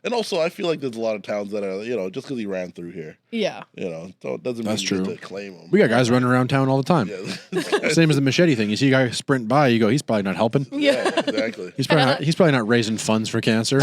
and also I feel like there's a lot of towns that are, just because he ran through here, Yeah. so it doesn't mean That's you true. get to claim him. We got guys running around town all the time. Yeah, Same as the machete thing. You see a guy sprint by, you go, he's probably not helping. yeah, exactly. He's probably not raising funds for cancer.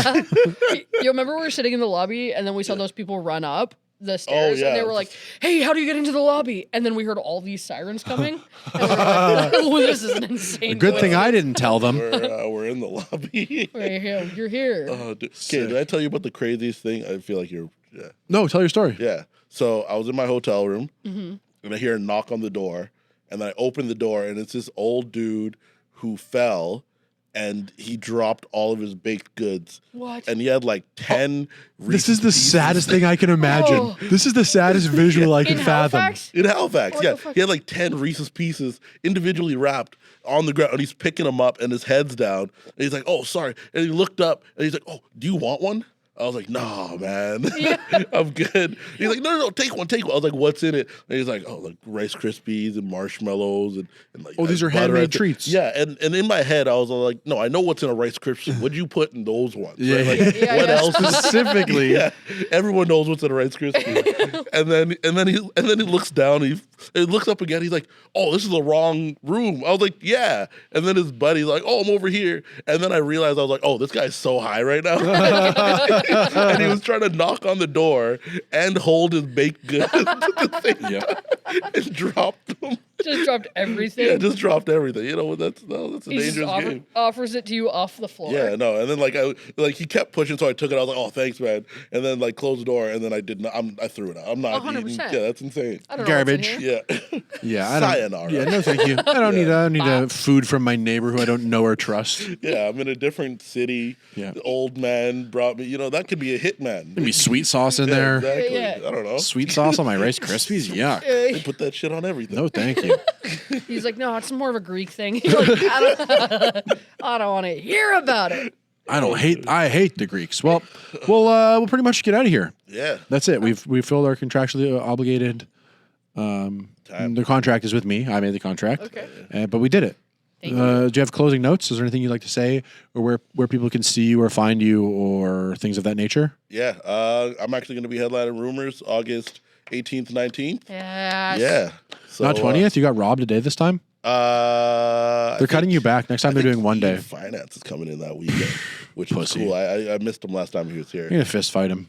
You remember we were sitting in the lobby and then we saw those people run up the stairs yeah. and they were like, hey, how do you get into the lobby? And then we heard all these sirens coming. And we were like, oh, this is an insane Good thing I didn't tell them. We're in the lobby. We're here. You're here. Okay, did I tell you about the craziest thing? I feel like you're. Yeah. No, tell your story. Yeah. So I was in my hotel room, and I hear a knock on the door, and then I open the door, and it's this old dude who fell and he dropped all of his baked goods. What? And he had like 10 This is the Reese's saddest thing I can imagine. Oh. This is the saddest visual I can In fathom. Halifax? in Halifax. What Yeah, the fuck? he had like 10 Reese's Pieces individually wrapped on the ground, and he's picking them up, and his head's down. And he's like, "Oh, sorry." And he looked up, and he's like, "Oh, do you want one?" I was like, "Nah, man, I'm good." He's like, "No, take one, take one." I was like, "What's in it?" And he's like, "Oh, like Rice Krispies and marshmallows and like." Oh, these are butter handmade and th- treats. Yeah, and in my head, I was like, "No, I know what's in a Rice Krispie. What'd you put in those ones?" Yeah. Right? Like, Yeah, what yeah. else? Specifically. Yeah, everyone knows what's in a Rice Krispie. and then he looks down. He looks up again. He's like, "Oh, this is the wrong room." I was like, "Yeah." And then his buddy's like, "Oh, I'm over here." And then I realized I was like, "Oh, this guy's so high right now." And he was trying to knock on the door and hold his baked goods at the same time and dropped them. Just dropped everything. Yeah, just dropped everything. You know, that's a He just dangerous game. offers it to you off the floor. Yeah, no, and then he kept pushing, so I took it. I was like, "Oh, thanks, man," and then like closed the door, and then I did not. I threw it out. I'm not eating. 100%. Yeah, that's insane. I don't know what's in Garbage. here. Yeah, Yeah, I don't. Sayonara. Yeah, no, thank you. I don't need food from my neighbor who I don't know or trust. Yeah, I'm in a different city. Yeah. The old man brought me. You know, that could be a hitman. Maybe sweet sauce in Yeah, there. exactly. Yeah. I don't know. Sweet sauce on my Rice Krispies? Yuck. They put that shit on everything. No, thank you. He's like, no, it's more of a Greek thing. He's like, I don't want to hear about it. I hate the Greeks. Well, we'll pretty much get out of here. Yeah. That's it. We've filled our contractually obligated. The contract is with me. I made the contract. Okay. But we did it. Thank you. Do you have closing notes? Is there anything you'd like to say, or where people can see you or find you, or things of that nature? Yeah. I'm actually going to be headlining Rumors August 18th, 19th. Yes. Yeah. So, Not 20th. You got robbed a day this time. They're Cutting you back. Next time they're doing one day. Finance is coming in that weekend, which is Pussy. cool. I missed him last time he was here. You're gonna fist fight him.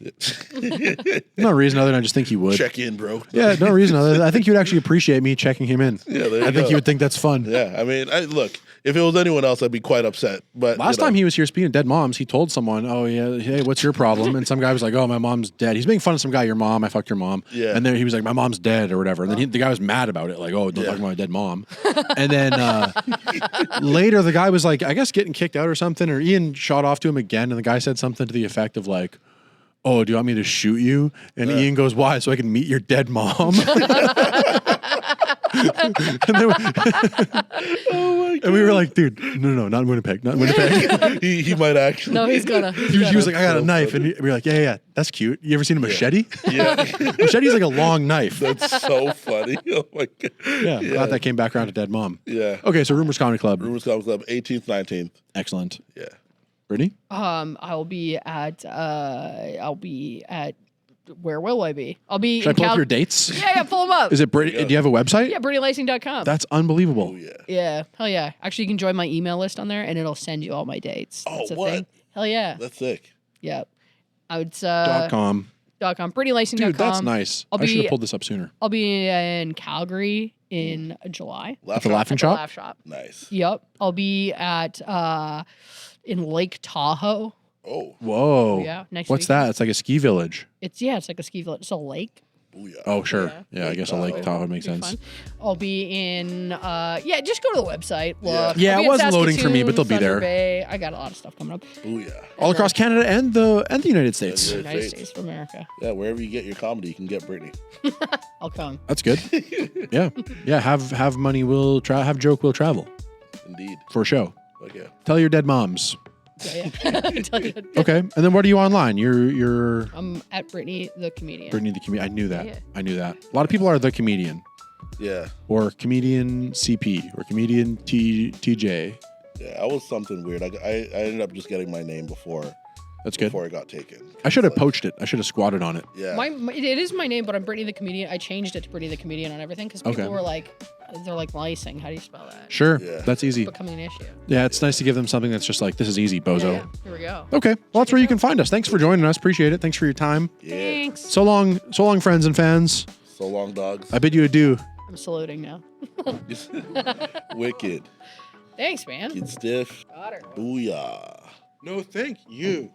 No reason other than I just think he would. Check in, bro. Yeah, no reason other than I think you'd actually appreciate me checking him in. Yeah, there I you think go. you would think that's fun. Yeah, I mean, look, if it was anyone else, I'd be quite upset. But Last time he was here speaking of dead moms, he told someone, "Oh yeah, hey, what's your problem?" And some guy was like, "Oh, my mom's dead." He's making fun of some guy. Your mom, I fucked your mom. Yeah. And then he was like, "My mom's dead" or whatever. And then the guy was mad about it, like, "Oh, don't talk about my dead mom." And then later, the guy was like, I guess getting kicked out or something. Or Ian shot off to him again, and the guy said something to the effect of like, "Oh, do you want me to shoot you?" And Ian goes, "Why? So I can meet your dead mom?" And we were like, dude, no, not in Winnipeg, not in Winnipeg. he might actually. No, he's gonna. He was like, I got a knife. And we were like, yeah, that's cute. You ever seen a machete? Yeah, Machete's like a long knife. that's so funny. Oh my god. Yeah, glad that came back around to dead mom. Yeah. Okay, so Rumors Comedy Club. Rumors Comedy Club, 18th, 19th. Excellent. Yeah. Brittany? I'll be at. Where will I be? I'll be. Should I in pull up your dates? Yeah, pull them up. Is it Brittany? Do you have a website? Yeah, BrittanyLyseng.com. That's unbelievable. Oh yeah. Yeah, hell yeah. Actually, you can join my email list on there, and it'll send you all my dates. Oh, That's a what? thing. Hell yeah. That's sick. Yep. It's .com. .com. BrittanyLyseng.com. Dude, that's nice. I should have pulled this up sooner. I'll be in Calgary in July. At the Laughing At the Shop? Laugh Shop. Nice. Yep. I'll be at in Lake Tahoe. Oh. Whoa. Yeah, next What's week. that? It's like a ski village. It's like a ski village. It's a lake. Booyah. Oh, sure. Yeah. Yeah, I guess a Lake Tahoe makes Be sense. fun. I'll be in just go to the website. Look. Yeah, I'll be it in wasn't loading for me, but they'll be Thunder there. Bay. I got a lot of stuff coming up. Booyah. All across Canada and the United States. Yeah. United States. States of America. Yeah, wherever you get your comedy, you can get Brittany. I'll come. That's good. Yeah. Yeah, have money will have joke will travel Indeed. for a show. Okay. Tell your dead moms. Yeah. Okay. And then what are you online? You're I'm at Brittany the comedian. Brittany the comedian. I knew that. Yeah. I knew that. A lot of people are the comedian Yeah. or comedian CP or comedian TJ. Yeah, I was something weird. I ended up just getting my name before That's good. it got taken. I should have poached it. I should have squatted on it. Yeah. It is my name, but I'm Brittany the comedian. I changed it to Brittany the comedian on everything because people Okay. were like, they're like Lyseng. How do you spell that? Sure. Yeah. That's easy. Becoming an issue. Yeah, it's nice to give them something that's just like, this is easy, bozo. Yeah. Here we go. Okay. Well, that's where you can find us. Thanks for joining us. Appreciate it. Thanks for your time. Yeah. Thanks. So long, friends and fans. So long, dogs. I bid you adieu. I'm saluting now. Wicked. Thanks, man. Get stiff. Got her. Booyah. No, thank you.